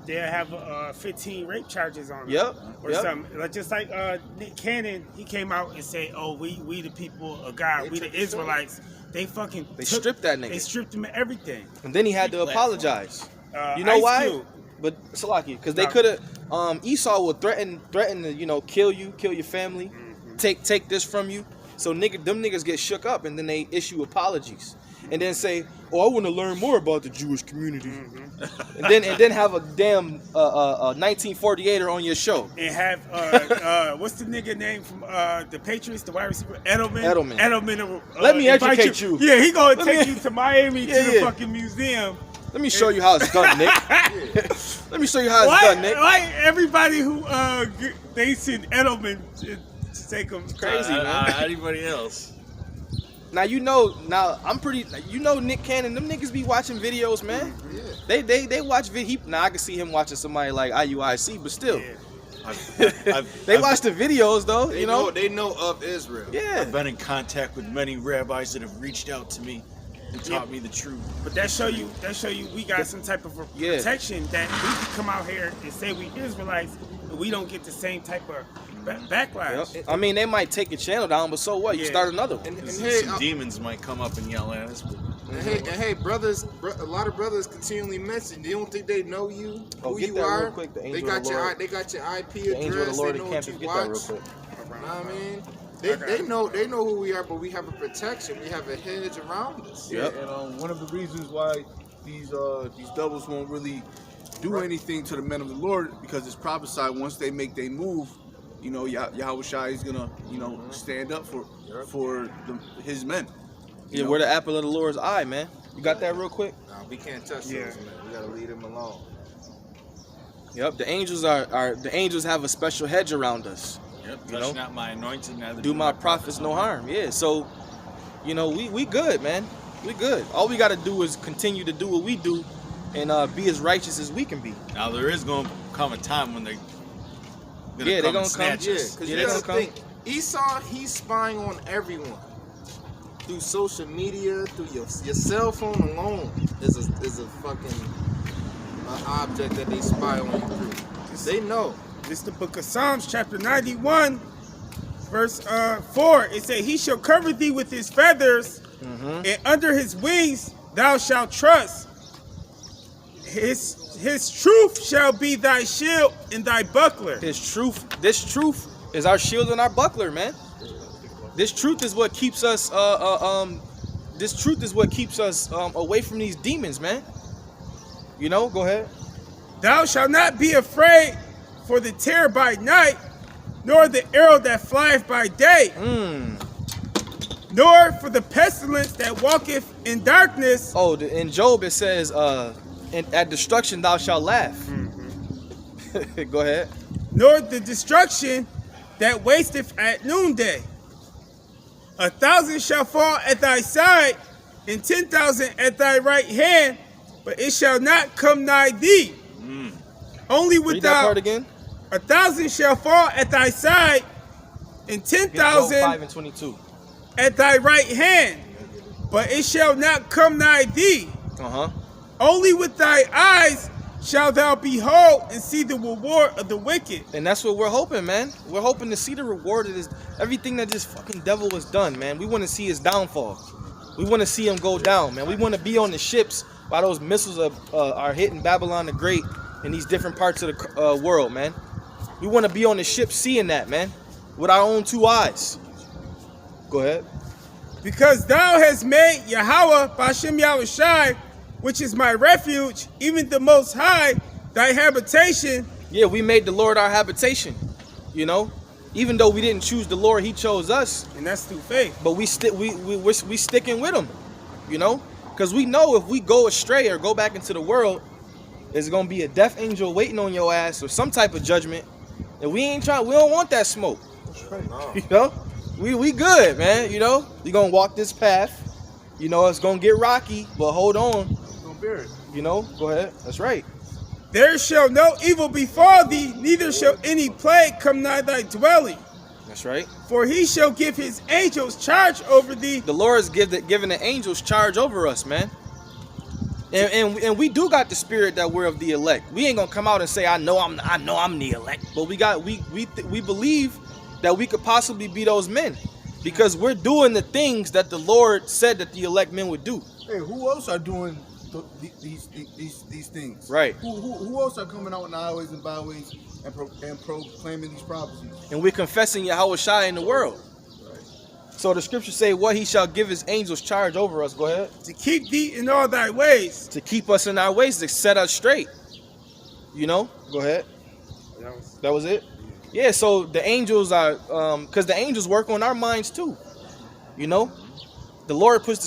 they'll have 15 rape charges on them. Yep. Or something. Like, just like Nick Cannon, he came out and said, oh, we the people of God, we the Israelites. They stripped that nigga. They stripped him of everything. And then he had to apologize. You know why? But Salaki, because they could have, Esau would threaten to, you know, kill you, kill your family, take this from you. So them niggas get shook up, and then they issue apologies, and then say, "Oh, I want to learn more about the Jewish community," and then have a damn 1948er on your show. And have what's the nigga name from the Patriots, the wide receiver, Edelman. Let me educate you. Yeah, he gonna take you to Miami to the fucking museum. Let me show you how it's done, Nick. Let me show you how it's done, Nick. Why everybody who they send Edelman to take them crazy, man? Anybody else? Now I'm pretty. Nick Cannon. Them niggas be watching videos, man. Yeah. They watch video. Now I can see him watching somebody like IUIC, but still, I've they watch the videos though. They know of Israel. Yeah. I've been in contact with many rabbis that have reached out to me and taught me the truth. But that show you we got some type of protection that we can come out here and say we Israelites, and we don't get the same type of backlash. Yep. I mean, they might take your channel down, but so what? You start another one. And Some hey, demons might come up and yell at us. But hey, brothers, a lot of brothers continually mention. They don't think they know you, Oh, who get you that are. real quick, the They angel got of the your Lord. they got your IP The angel of address. the Lord They in know what campus. you Get watch. that real quick. You know what I mean? They know who we are, but we have a protection. We have a hedge around us. Yep. And one of the reasons why these devils won't really do anything to the men of the Lord, because it's prophesied once they make their move, Yahweh Shai is gonna, stand up for his men. Yeah, we're the apple of the Lord's eye, man. You got that real quick? Nah, we can't touch those, man. We gotta leave them alone. Yep. The angels the angels have a special hedge around us. yep, You touch know? not my anointed, neither Do my prophets no harm. Yeah. So, we good, man. We good. All we got to do is continue to do what we do, and be as righteous as we can be. Now there is going to come a time when they're Yeah, they're gonna snatch come. Yeah, us. because Yeah, you they gotta gonna think, Esau, he's spying on everyone through social media, through your cell phone alone is a fucking object that they spy on you through. They know. This is the book of Psalms, chapter 91, verse 4. It says, he shall cover thee with his feathers, and under his wings thou shalt trust. His truth shall be thy shield and thy buckler. This truth is our shield and our buckler, man. This truth is what keeps us away from these demons, man. Go ahead. Thou shalt not be afraid for the terror by night, nor the arrow that flieth by day, nor for the pestilence that walketh in darkness. Oh, in Job it says, at destruction thou shalt laugh. Go ahead. Nor the destruction that wasteth at noonday. 1,000 shall fall at thy side, and 10,000 at thy right hand, but it shall not come nigh thee. Only Read that part again. 1,000 shall fall at thy side, and Job 10,000 5 and 22. at thy right hand, but it shall not come nigh thee. Only with thy eyes shalt thou behold and see the reward of the wicked. And that's what we're hoping, man. We're hoping to see the reward of this, everything that this fucking devil has done, man. We want to see his downfall. We want to see him go down, man. We want to be on the ships while those missiles are hitting Babylon the Great in these different parts of the world, man. We want to be on the ship seeing that, man, with our own two eyes. Go ahead. Because thou hast made Yahweh Bashem Yahushai, which is my refuge, even the Most High, thy habitation. Yeah, we made the Lord our habitation, Even though we didn't choose the Lord, he chose us. And that's through faith. But we sticking with him, Because we know if we go astray or go back into the world, there's going to be a death angel waiting on your ass or some type of judgment. And we don't want that smoke. No. We good, man, You're going to walk this path. It's going to get rocky, but hold on. Go ahead. That's right. There shall no evil befall thee, neither shall any plague come nigh thy dwelling. That's right. For he shall give his angels charge over thee. The Lord is giving the angels charge over us, man. And we do got the spirit that we're of the elect. We ain't gonna come out and say I know I'm the elect, but we believe that we could possibly be those men because we're doing the things that the Lord said that the elect men would do. Hey, who else are doing these things? Right. Who else are coming out in the highways and byways and proclaiming these prophecies? And we're confessing Yahweh Shai in the world. So the scriptures say, what he shall give his angels charge over us. Go ahead. To keep thee in all thy ways. To keep us in our ways, to set us straight. Go ahead. That was it? Yeah, so the angels are, because the angels work on our minds too. The Lord put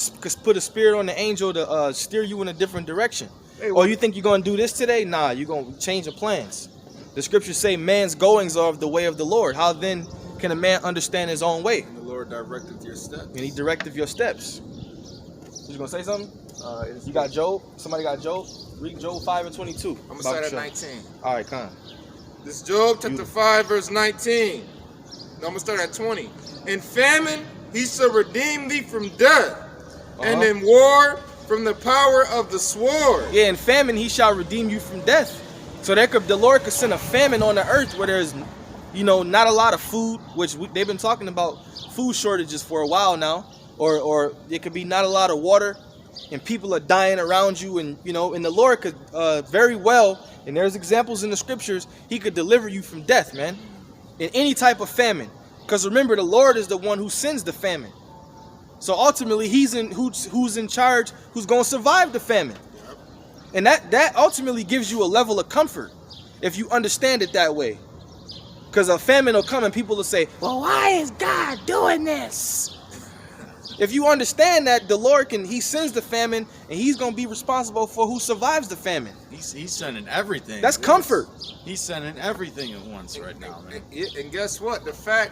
a spirit on the angel to steer you in a different direction. Hey, Or you think you're going to do this today? Nah, you're going to change the plans. The scriptures say man's goings are of the way of the Lord. How then can a man understand his own way. And the Lord directed your steps. And he directed your steps. You gonna say something? You got Job? Somebody got Job? Read Job 5 and 22. I'm going to start at 19. All right, come on. This is Job chapter 5, verse 19. No, I'm going to start at 20. In famine, he shall redeem thee from death, and in war from the power of the sword. Yeah, in famine, he shall redeem you from death. So the Lord could send a famine on the earth where there's, not a lot of food, which they've been talking about food shortages for a while now, or it could be not a lot of water, and people are dying around you, and and the Lord could very well, and there's examples in the scriptures, he could deliver you from death, man, in any type of famine. Because remember, the Lord is the one who sends the famine. So ultimately, who's in charge, who's going to survive the famine. And that ultimately gives you a level of comfort if you understand it that way. Because a famine will come and people will say, well, why is God doing this? If you understand that the Lord he sends the famine and he's going to be responsible for who survives the famine. He's sending everything. That's comfort. He's sending everything at once right now, man. And guess what? The fact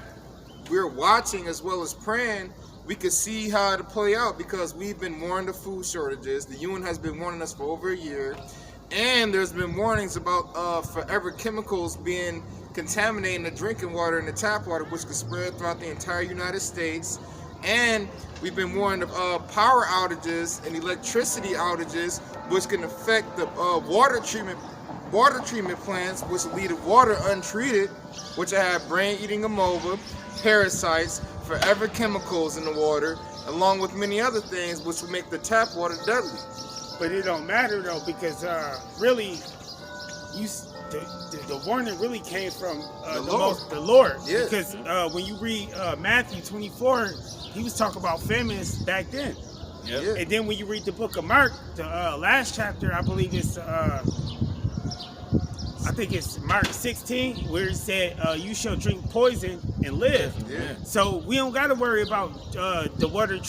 we're watching as well as praying, we could see how it'll play out because we've been warned of food shortages. The UN has been warning us for over a year. And there's been warnings about forever chemicals being contaminating the drinking water and the tap water, which could spread throughout the entire United States. And we've been warned of power outages and electricity outages, which can affect the water treatment plants, which lead to water untreated, which have brain-eating amoeba, parasites, forever chemicals in the water, along with many other things, which will make the tap water deadly. But it don't matter though, because really, the warning really came from the Lord. Yeah. Because when you read Matthew 24, he was talking about famines back then. Yep. Yeah. And then when you read the book of Mark, the last chapter, I believe it's I think it's Mark 16, where it said, you shall drink poison and live. Yeah. So we don't got to worry about the water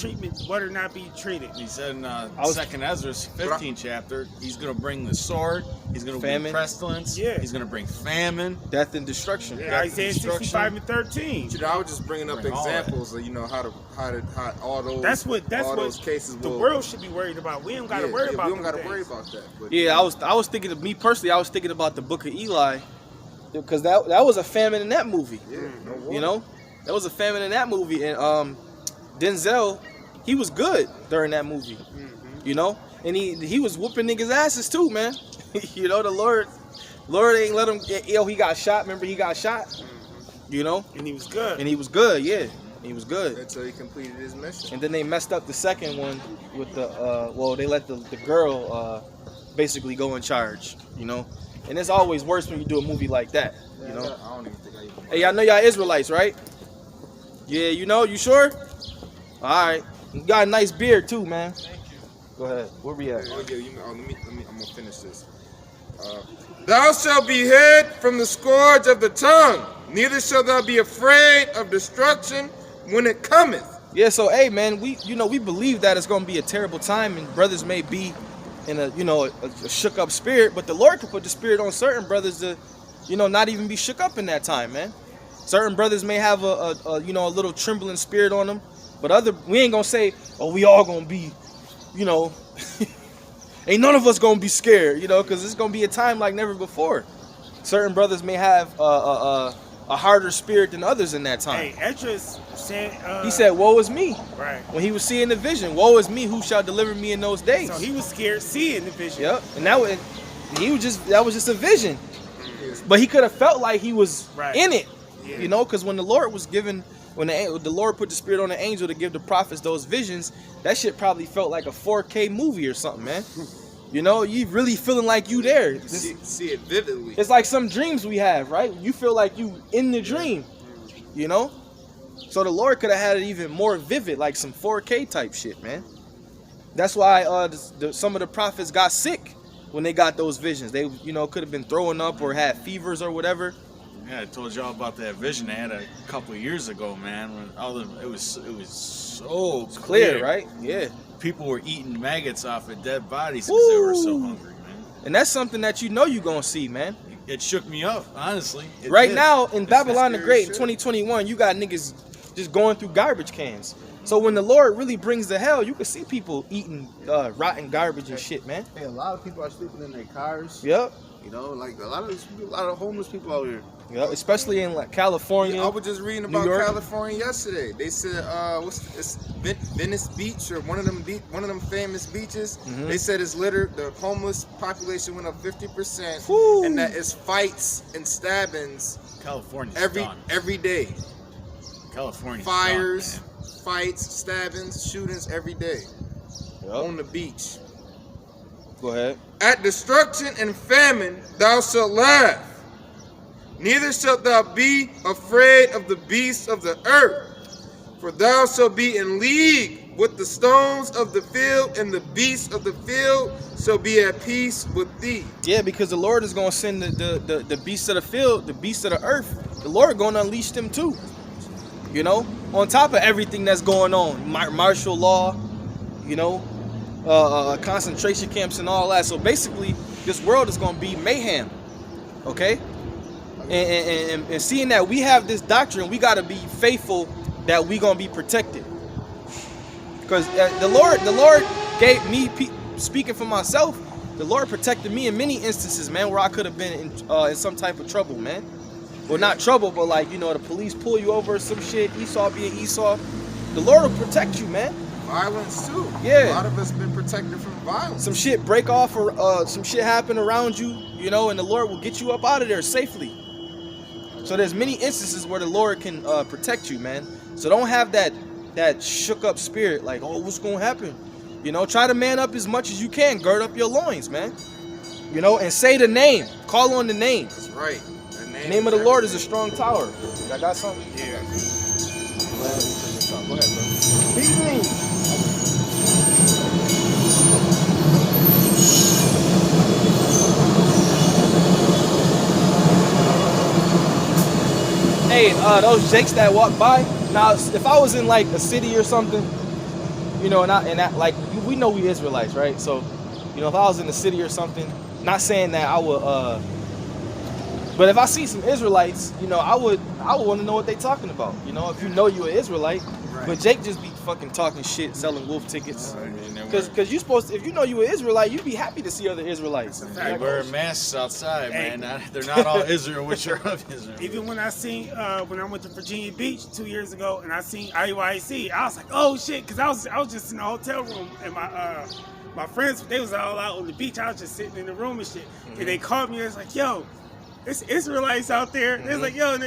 not being treated. He said in 2nd Ezra's 15th chapter, he's going to bring the sword, he's going to bring pestilence, he's going to bring famine, death and destruction. Yeah, Isaiah 65 and 13. I was just bringing up examples of how all those those cases the world should be worried about. We don't got to worry about. We don't got to worry about that. But, Yeah, I was thinking of me personally. I was thinking about the Book of Eli, because that was a famine in that movie. Yeah, no water. That was a famine in that movie, and Denzel, he was good during that movie. And he was whooping niggas' asses too, man. The Lord ain't let him. He got shot. Remember, he got shot. And he was good. And he was good. Yeah, he was good. Until he completed his mission. And then they messed up the second one with they let the girl basically go in charge. And it's always worse when you do a movie like that. I don't even think I even. Hey, y'all know y'all Israelites, right? Yeah, you sure? All right. You got a nice beard too, man. Thank you. Go ahead. Where we at? Let me. I'm gonna finish this. Thou shalt be hid from the scourge of the tongue, neither shalt thou be afraid of destruction when it cometh. Yeah. So, hey, man, we believe that it's gonna be a terrible time, and brothers may be in a shook up spirit, but the Lord could put the spirit on certain brothers to, not even be shook up in that time, man. Certain brothers may have a little trembling spirit on them, but we ain't gonna say, oh, we all gonna be, ain't none of us gonna be scared, because it's gonna be a time like never before. Certain brothers may have a harder spirit than others in that time. Hey, Esdras said, he said, woe is me. Right. When he was seeing the vision, woe is me, who shall deliver me in those days? So he was scared seeing the vision. Yep. And that was just a vision. But he could have felt like he was in it. Yeah. Because when the Lord was given, when the Lord put the spirit on the angel to give the prophets those visions, that shit probably felt like a 4K movie or something, man. You really feeling like you there. See it vividly. It's like some dreams we have, right? You feel like you in the dream, So the Lord could have had it even more vivid, like some 4K type shit, man. That's why some of the prophets got sick when they got those visions. They, could have been throwing up or had fevers or whatever. Yeah, I told y'all about that vision I had a couple of years ago, man. When it was so clear, right? Yeah. People were eating maggots off of dead bodies because they were so hungry, man. And that's something that you're gonna see, man. it shook me up, honestly. It Right did. now in Babylon the scary Great in shit. 2021, you got niggas just going through garbage cans. So when the Lord really brings the hell, you can see people eating rotten garbage and shit, man. Hey, a lot of people are sleeping in their cars. Yep. You know, like a lot of homeless people out here. Yep. Especially in like California. I was just reading New about York. California yesterday. They said it's Venice Beach or one of them famous beaches. Mhm. They said the homeless population went up 50%, Whew. and that it's fights and stabbings California's every done. day. California's Fires, done, man. fights, stabbings, shootings every day on the beach. Go ahead. At destruction and famine thou shalt laugh, neither shalt thou be afraid of the beasts of the earth, for thou shalt be in league with the stones of the field, and the beasts of the field shall be at peace with thee. Yeah, because the Lord is gonna send the beasts of the field, the beasts of the earth. The Lord gonna unleash them too. You know, on top of everything that's going on, martial law, you know, concentration camps and all that. So basically, this world is gonna be mayhem. Okay, and seeing that we have this doctrine, we gotta be faithful that we gonna be protected. Because the Lord gave me, speaking for myself, the Lord protected me in many instances, man, where I could have been in some type of trouble, man. Well, not trouble, but like, you know, the police pull you over or some shit, Esau being Esau. The Lord will protect you, man. Violence too. Yeah. A lot of us been protected from violence. Some shit break off or some shit happen around you, you know, and the Lord will get you up out of there safely. So there's many instances where the Lord can protect you, man. So don't have that shook up spirit like, oh, what's gonna happen? You know, try to man up as much as you can. Gird up your loins, man. You know, and say the name. Call on the name. That's right. The name of the Lord is a strong tower. I got something? Yeah. Go ahead, bro. Hebrew. Hey, those Jakes that walk by. Now, if I was in like a city or something, you know, and that like we know we Israelites, right? So, you know, if I was in a city or something, not saying that I would, but if I see some Israelites, you know, I would want to know what they talking about. You know, if you know you're an Israelite, but Jake just be fucking talking shit, selling wolf tickets. Because you supposed to, if you know you an Israelite, you'd be happy to see other Israelites. They wear masks outside, man. They're not all Israel, which are of Israel. Even when I seen, when I went to Virginia Beach 2 years ago, and I seen IUIC, I was like, oh shit, because I was just in the hotel room, and my friends, they was all out on the beach. I was just sitting in the room and shit. And they called me and was like, yo, it's Israelites out there. They was like, yo,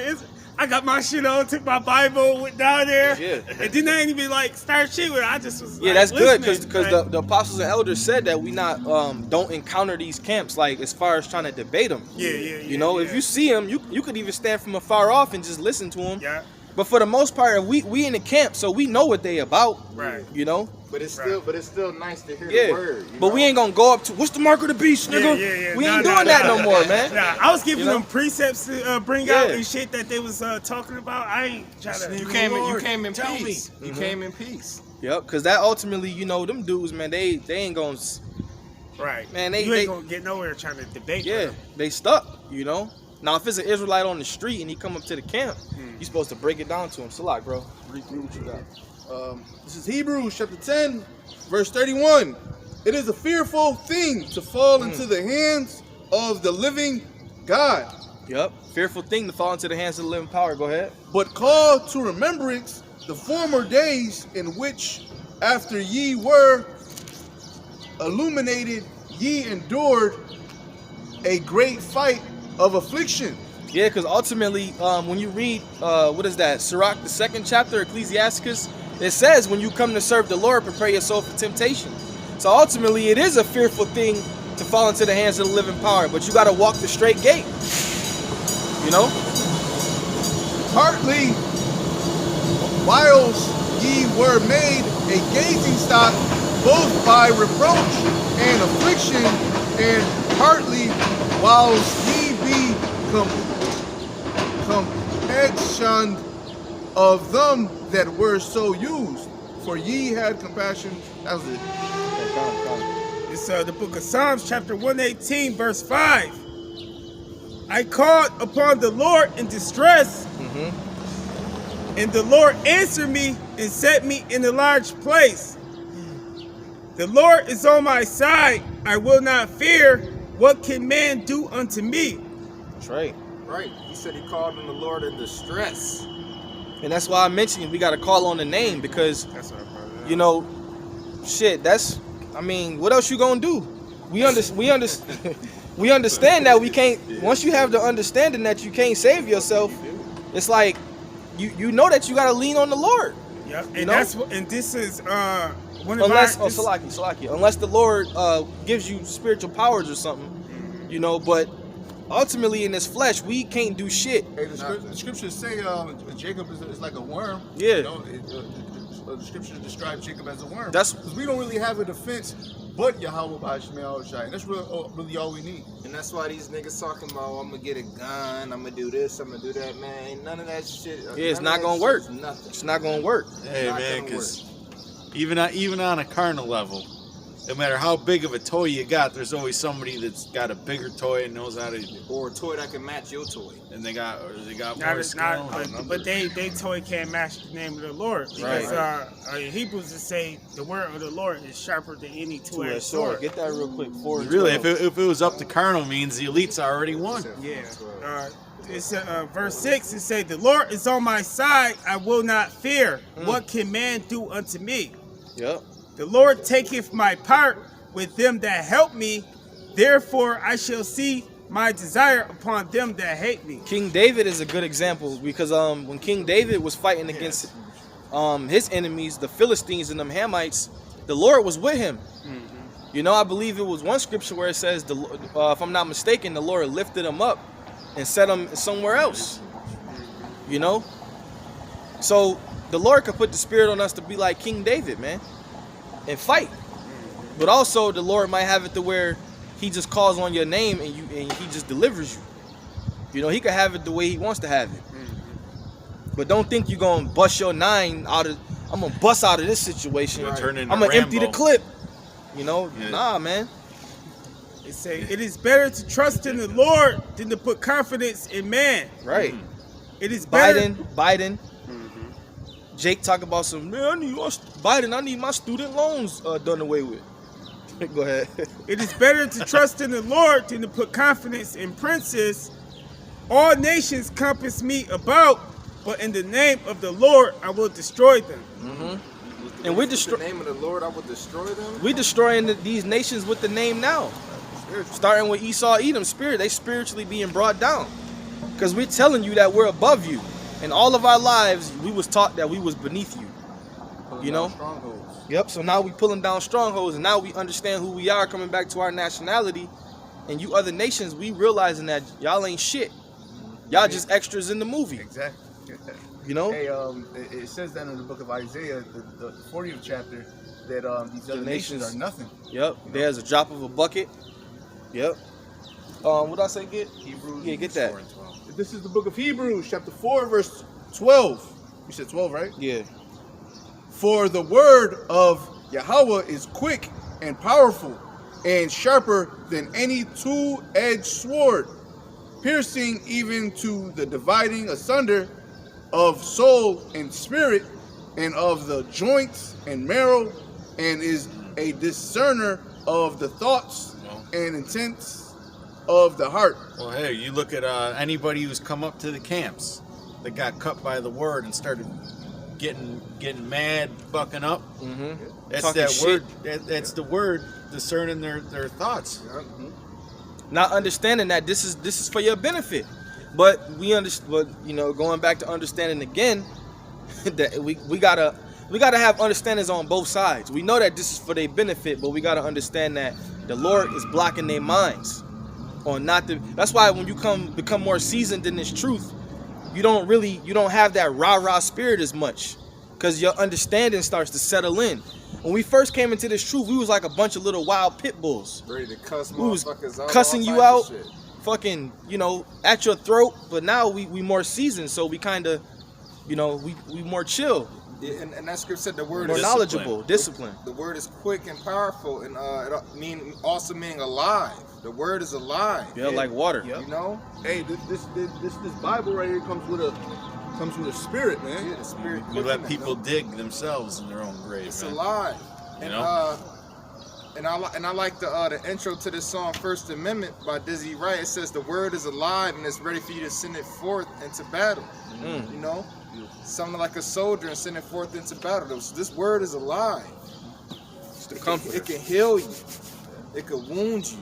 I got my shit on, took my Bible, went down there. Yeah. And then I ain't even like start shit with it. I just was Yeah, like, that's good listening, because like, the apostles and elders said that we not don't encounter these camps like as far as trying to debate them. Yeah. You know, if you see them, you could even stand from afar off and just listen to them. Yeah. But for the most part, we in the camp, so we know what they about. Right. You know. But it's still nice to hear Yeah. the word. But we ain't gonna go up to what's the mark of the beast, nigga. Yeah. We Nah, ain't nah, doing that nah. no more, man. Nah, I was giving You know? them precepts to bring out and shit that they was talking about. I ain't trying to. You came in Tell peace. me. You came in peace. Yep, because that ultimately, you know, them dudes, man, they ain't gonna. Right. Man, you they- ain't gonna get nowhere trying to debate. Yeah, them. they stuck, you know. Now, if it's an Israelite on the street and he come up to the camp, you supposed to break it down to him. Salak, bro. Read what you got. This is Hebrews chapter 10, verse 31. It is a fearful thing to fall into the hands of the living God, Yep. Fearful thing to fall into the hands of the living power. Go ahead. but call to remembrance the former days in which, after ye were illuminated, ye endured a great fight of affliction. Yeah, because ultimately, when you read, what is that? Sirach, the 2nd chapter, Ecclesiasticus, it says, when you come to serve the Lord, prepare your soul for temptation. So ultimately, it is a fearful thing to fall into the hands of the living power, but you got to walk the straight gate. You know? Partly, whilst ye were made a gazing stock, both by reproach and affliction, and partly, whilst ye be compassion of them that were so used, for ye had compassion. That was it. It's the book of Psalms, chapter 118, verse 5. I called upon the Lord in distress, and the Lord answered me and set me in a large place. The Lord is on my side. I will not fear. What can man do unto me? That's right. Right. He said he called on the Lord in distress. And that's why I mentioned we got to call on the name because, That's what I you know, shit, that's, I mean, what else you gonna do? We understand that we can't, once you have the understanding that you can't save yourself, it's like, you know that you got to lean on the Lord. Yep. And You know? that's what, and this is one of Unless, our, Salaki, unless the Lord gives you spiritual powers or something, you know, but ultimately in this flesh, we can't do shit. Hey, the scriptures say Jacob is like a worm. Yeah. You know, the scriptures describe Jacob as a worm. That's- because we don't really have a defense but Yahweh by Shemel Shai. And that's really all we need. And that's why these niggas talking about, I'm gonna get a gun, I'm gonna do this, I'm gonna do that, man. Ain't none of that shit. Yeah, it's not gonna work. Nothing. It's not gonna work. Hey Not man, gonna because even on a carnal level, no matter how big of a toy you got, there's always somebody that's got a bigger toy and knows how to. Or a toy that can match your toy. And they got Not, more skill. but they toy can't match the name of the Lord because in Hebrews it say the word of the Lord is sharper than any two-edged sword. Get that real quick. 4 and Really, 12. if it was up to carnal means, the elite's already won. Yeah. It's verse 6. It say, "The Lord is on my side; I will not fear. What can man do unto me? Yep. The Lord taketh my part with them that help me. Therefore, I shall see my desire upon them that hate me." King David is a good example because when King David was fighting against his enemies, the Philistines and them Hamites, the Lord was with him. You know, I believe it was one scripture where it says, if I'm not mistaken, the Lord lifted him up and set him somewhere else. You know? So the Lord could put the spirit on us to be like King David, man, and fight. But also the Lord might have it to where he just calls on your name and he just delivers you. You know, he could have it the way he wants to have it. But don't think you're gonna bust your nine out of, I'm gonna bust out of this situation. Right. Turn into I'm gonna empty the Rambo. clip. You know, Yeah. nah, man. It say, "It is better to trust in the Lord than to put confidence in man." Right. It is better. Biden. Jake talk about some, man, I need my student loans done away with. Go ahead. It is better to trust in the Lord than to put confidence in princes. All nations compass me about, but in the name of the Lord I will destroy them. And we In the destroy. name of the Lord, I will destroy them. We destroying these nations with the name now. Starting with Esau, Edom, they spiritually being brought down. Because we're telling you that we're above you. And all of our lives, we was taught that we was beneath you. You know? Strongholds. Yep, so now we pulling down strongholds, and now we understand who we are, coming back to our nationality. And you other nations, we realizing that y'all ain't shit. Y'all just extras in the movie. Exactly. You know? Hey, it says that in the book of Isaiah, the 40th chapter, that these other nations are nothing. Yep, there's a drop of a bucket. Yep. What I say, get? Hebrews. Yeah, get that. 4 and 12. This is the book of Hebrews, chapter 4, verse 12. You said 12, right? Yeah. For the word of Yahweh is quick and powerful and sharper than any two-edged sword, piercing even to the dividing asunder of soul and spirit and of the joints and marrow, and is a discerner of the thoughts and intents of the heart. Well, hey, you look at anybody who's come up to the camps that got cut by the word and started getting mad, bucking up. That's Talking that shit. word. That's the word discerning their thoughts. Not understanding that this is for your benefit. But but you know, going back to understanding again, that we gotta have understandings on both sides. We know that this is for their benefit, but we gotta understand that the Lord is blocking their minds on not to. That's why when you become more seasoned in this truth, you don't have that rah-rah spirit as much, because your understanding starts to settle in. When we first came into this truth, we was like a bunch of little wild pit bulls. Ready to cuss We was motherfuckers out. cussing all you types out, of shit. fucking, you know, at your throat. But now we more seasoned, so we kind of, you know, we more chill, Yeah, and that script said the word more is knowledgeable, disciplined. The word is quick and powerful, and also meaning alive. The word is alive. Yeah, like water. You know? Hey, this Bible right here comes with a spirit, man. Yeah, the spirit. We let people dig themselves in their own grave. It's man. alive. You And know? I like the intro to this song, First Amendment by Dizzy Wright. It says the word is alive and it's ready for you to send it forth into battle. You know, something like a soldier and send it forth into battle. This word is alive. It's the comforter. It can heal you. It can wound you.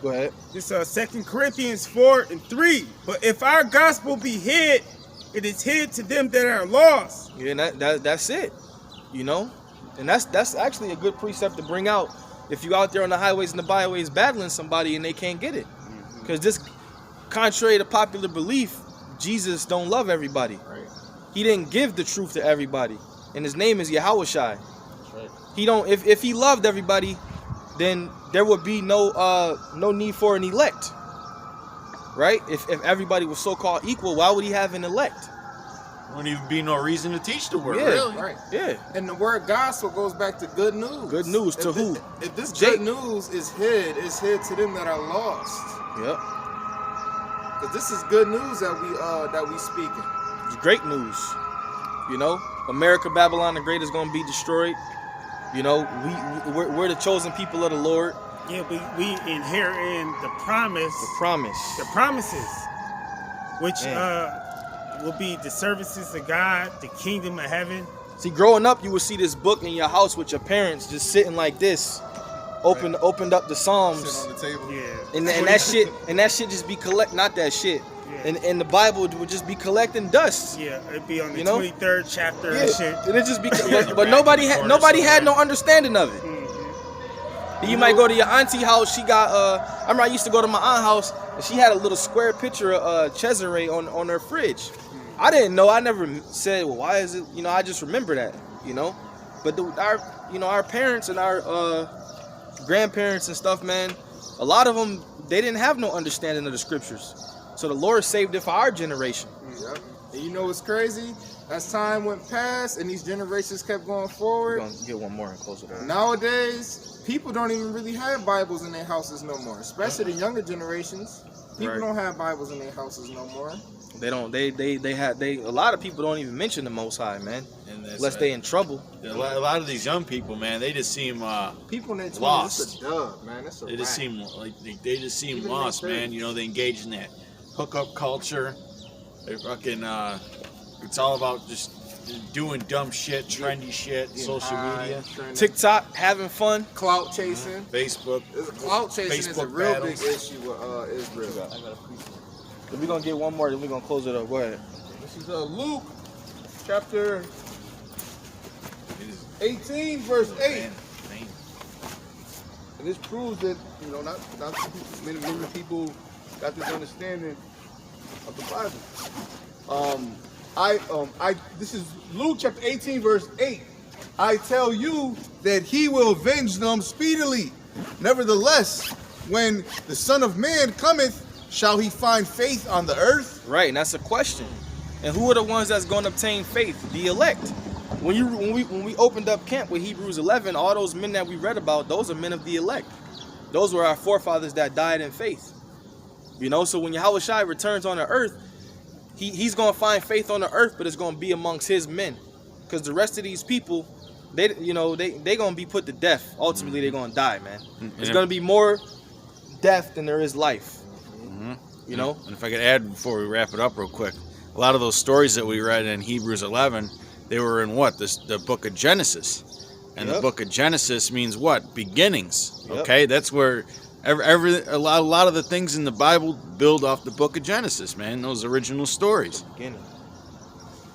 Go ahead. This 2 Corinthians 4:3. But if our gospel be hid, it is hid to them that are lost. Yeah, and that's it. You know? And that's actually a good precept to bring out if you out there on the highways and the byways battling somebody and they can't get it. Because this, contrary to popular belief, Jesus don't love everybody. Right. He didn't give the truth to everybody. And his name is Yahushai. Right. He don't if he loved everybody, then there would be no need for an elect. Right? If everybody was so-called equal, why would he have an elect? Wouldn't even be no reason to teach the word, Yeah. really. Right. Yeah. And the word gospel goes back to good news. Good news to who? If this Jake. good news is hid, it's hid to them that are lost. Yep. Because this is good news that we speaking. It's great news. You know, America, Babylon the Great is going to be destroyed. You know, we're the chosen people of the Lord. Yeah, we inherit the promise, The promise. the promises, which Man. will be the services of God, the kingdom of heaven. See, growing up, you would see this book in your house with your parents just sitting like this, opened up the Psalms, Sit on the table. Yeah. and that shit just be not that shit, Yeah. and the Bible would just be collecting dust. Yeah, it'd be on the You know? 23rd chapter and shit. Yeah, and it just be, but nobody had no understanding of it. Mm-hmm. You might go to your auntie house. She got I remember I used to go to my aunt's house and she had a little square picture of Cesare on her fridge. I didn't know. I never said, well, why is it? You know, I just remember that. You know, but our parents and our grandparents and stuff, man. A lot of them, they didn't have no understanding of the scriptures. So the Lord saved it for our generation. Yep. And you know what's crazy? As time went past and these generations kept going forward, We're gonna get one more and close it out. nowadays people don't even really have Bibles in their houses no more. Especially the younger generations. People Right. don't have Bibles in their houses no more. They don't. A lot of people don't even mention the Most High, man, And that's unless right. they in trouble. A lot of these young people, man, they just seem People in their 20s, Lost. it's a dub, man. It's a they just wrap. seem like they just seem Even lost, in their man. You know, they engage in that hookup culture. They fucking it's all about just doing dumb shit, trendy shit, Getting social high, media, trending. TikTok, having fun. Clout chasing. Facebook. Clout chasing is a Facebook real battles. big issue with Israel. If we're gonna get one more, then we're gonna close it up. Go ahead. This is Luke chapter 18, verse 8. Man. And this proves that, you know, not many people got this understanding of the Bible. This is Luke chapter 18, verse 8. I tell you that he will avenge them speedily. Nevertheless, when the Son of Man cometh, shall he find faith on the earth? Right, and that's a question. And who are the ones that's gonna obtain faith? The elect. When we opened up camp with Hebrews 11, all those men that we read about, those are men of the elect. Those were our forefathers that died in faith. You know, so when Yahushua returns on the earth, he's gonna find faith on the earth, but it's gonna be amongst his men, because the rest of these people, they gonna be put to death. Ultimately, they're gonna die, man. There's gonna be more death than there is life. You know. And if I could add before we wrap it up real quick, a lot of those stories that we read in Hebrews 11, they were in what? The book of Genesis. And the Yep. book of Genesis means what? Beginnings. Yep. Okay? That's where a lot of the things in the Bible build off the book of Genesis, man. Those original stories.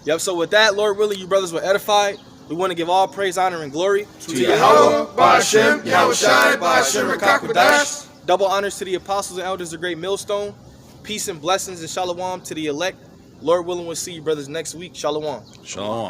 Yep, so with that, Lord willing, you brothers were edified. We want to give all praise, honor, and glory to Yahweh, Ba'ashem, Yahushai, Ba'ashem, Rakakwadash. Double honors to the apostles and elders of Great Millstone. Peace and blessings and shalom to the elect. Lord willing, we'll see you brothers next week. Shalom. Shalom.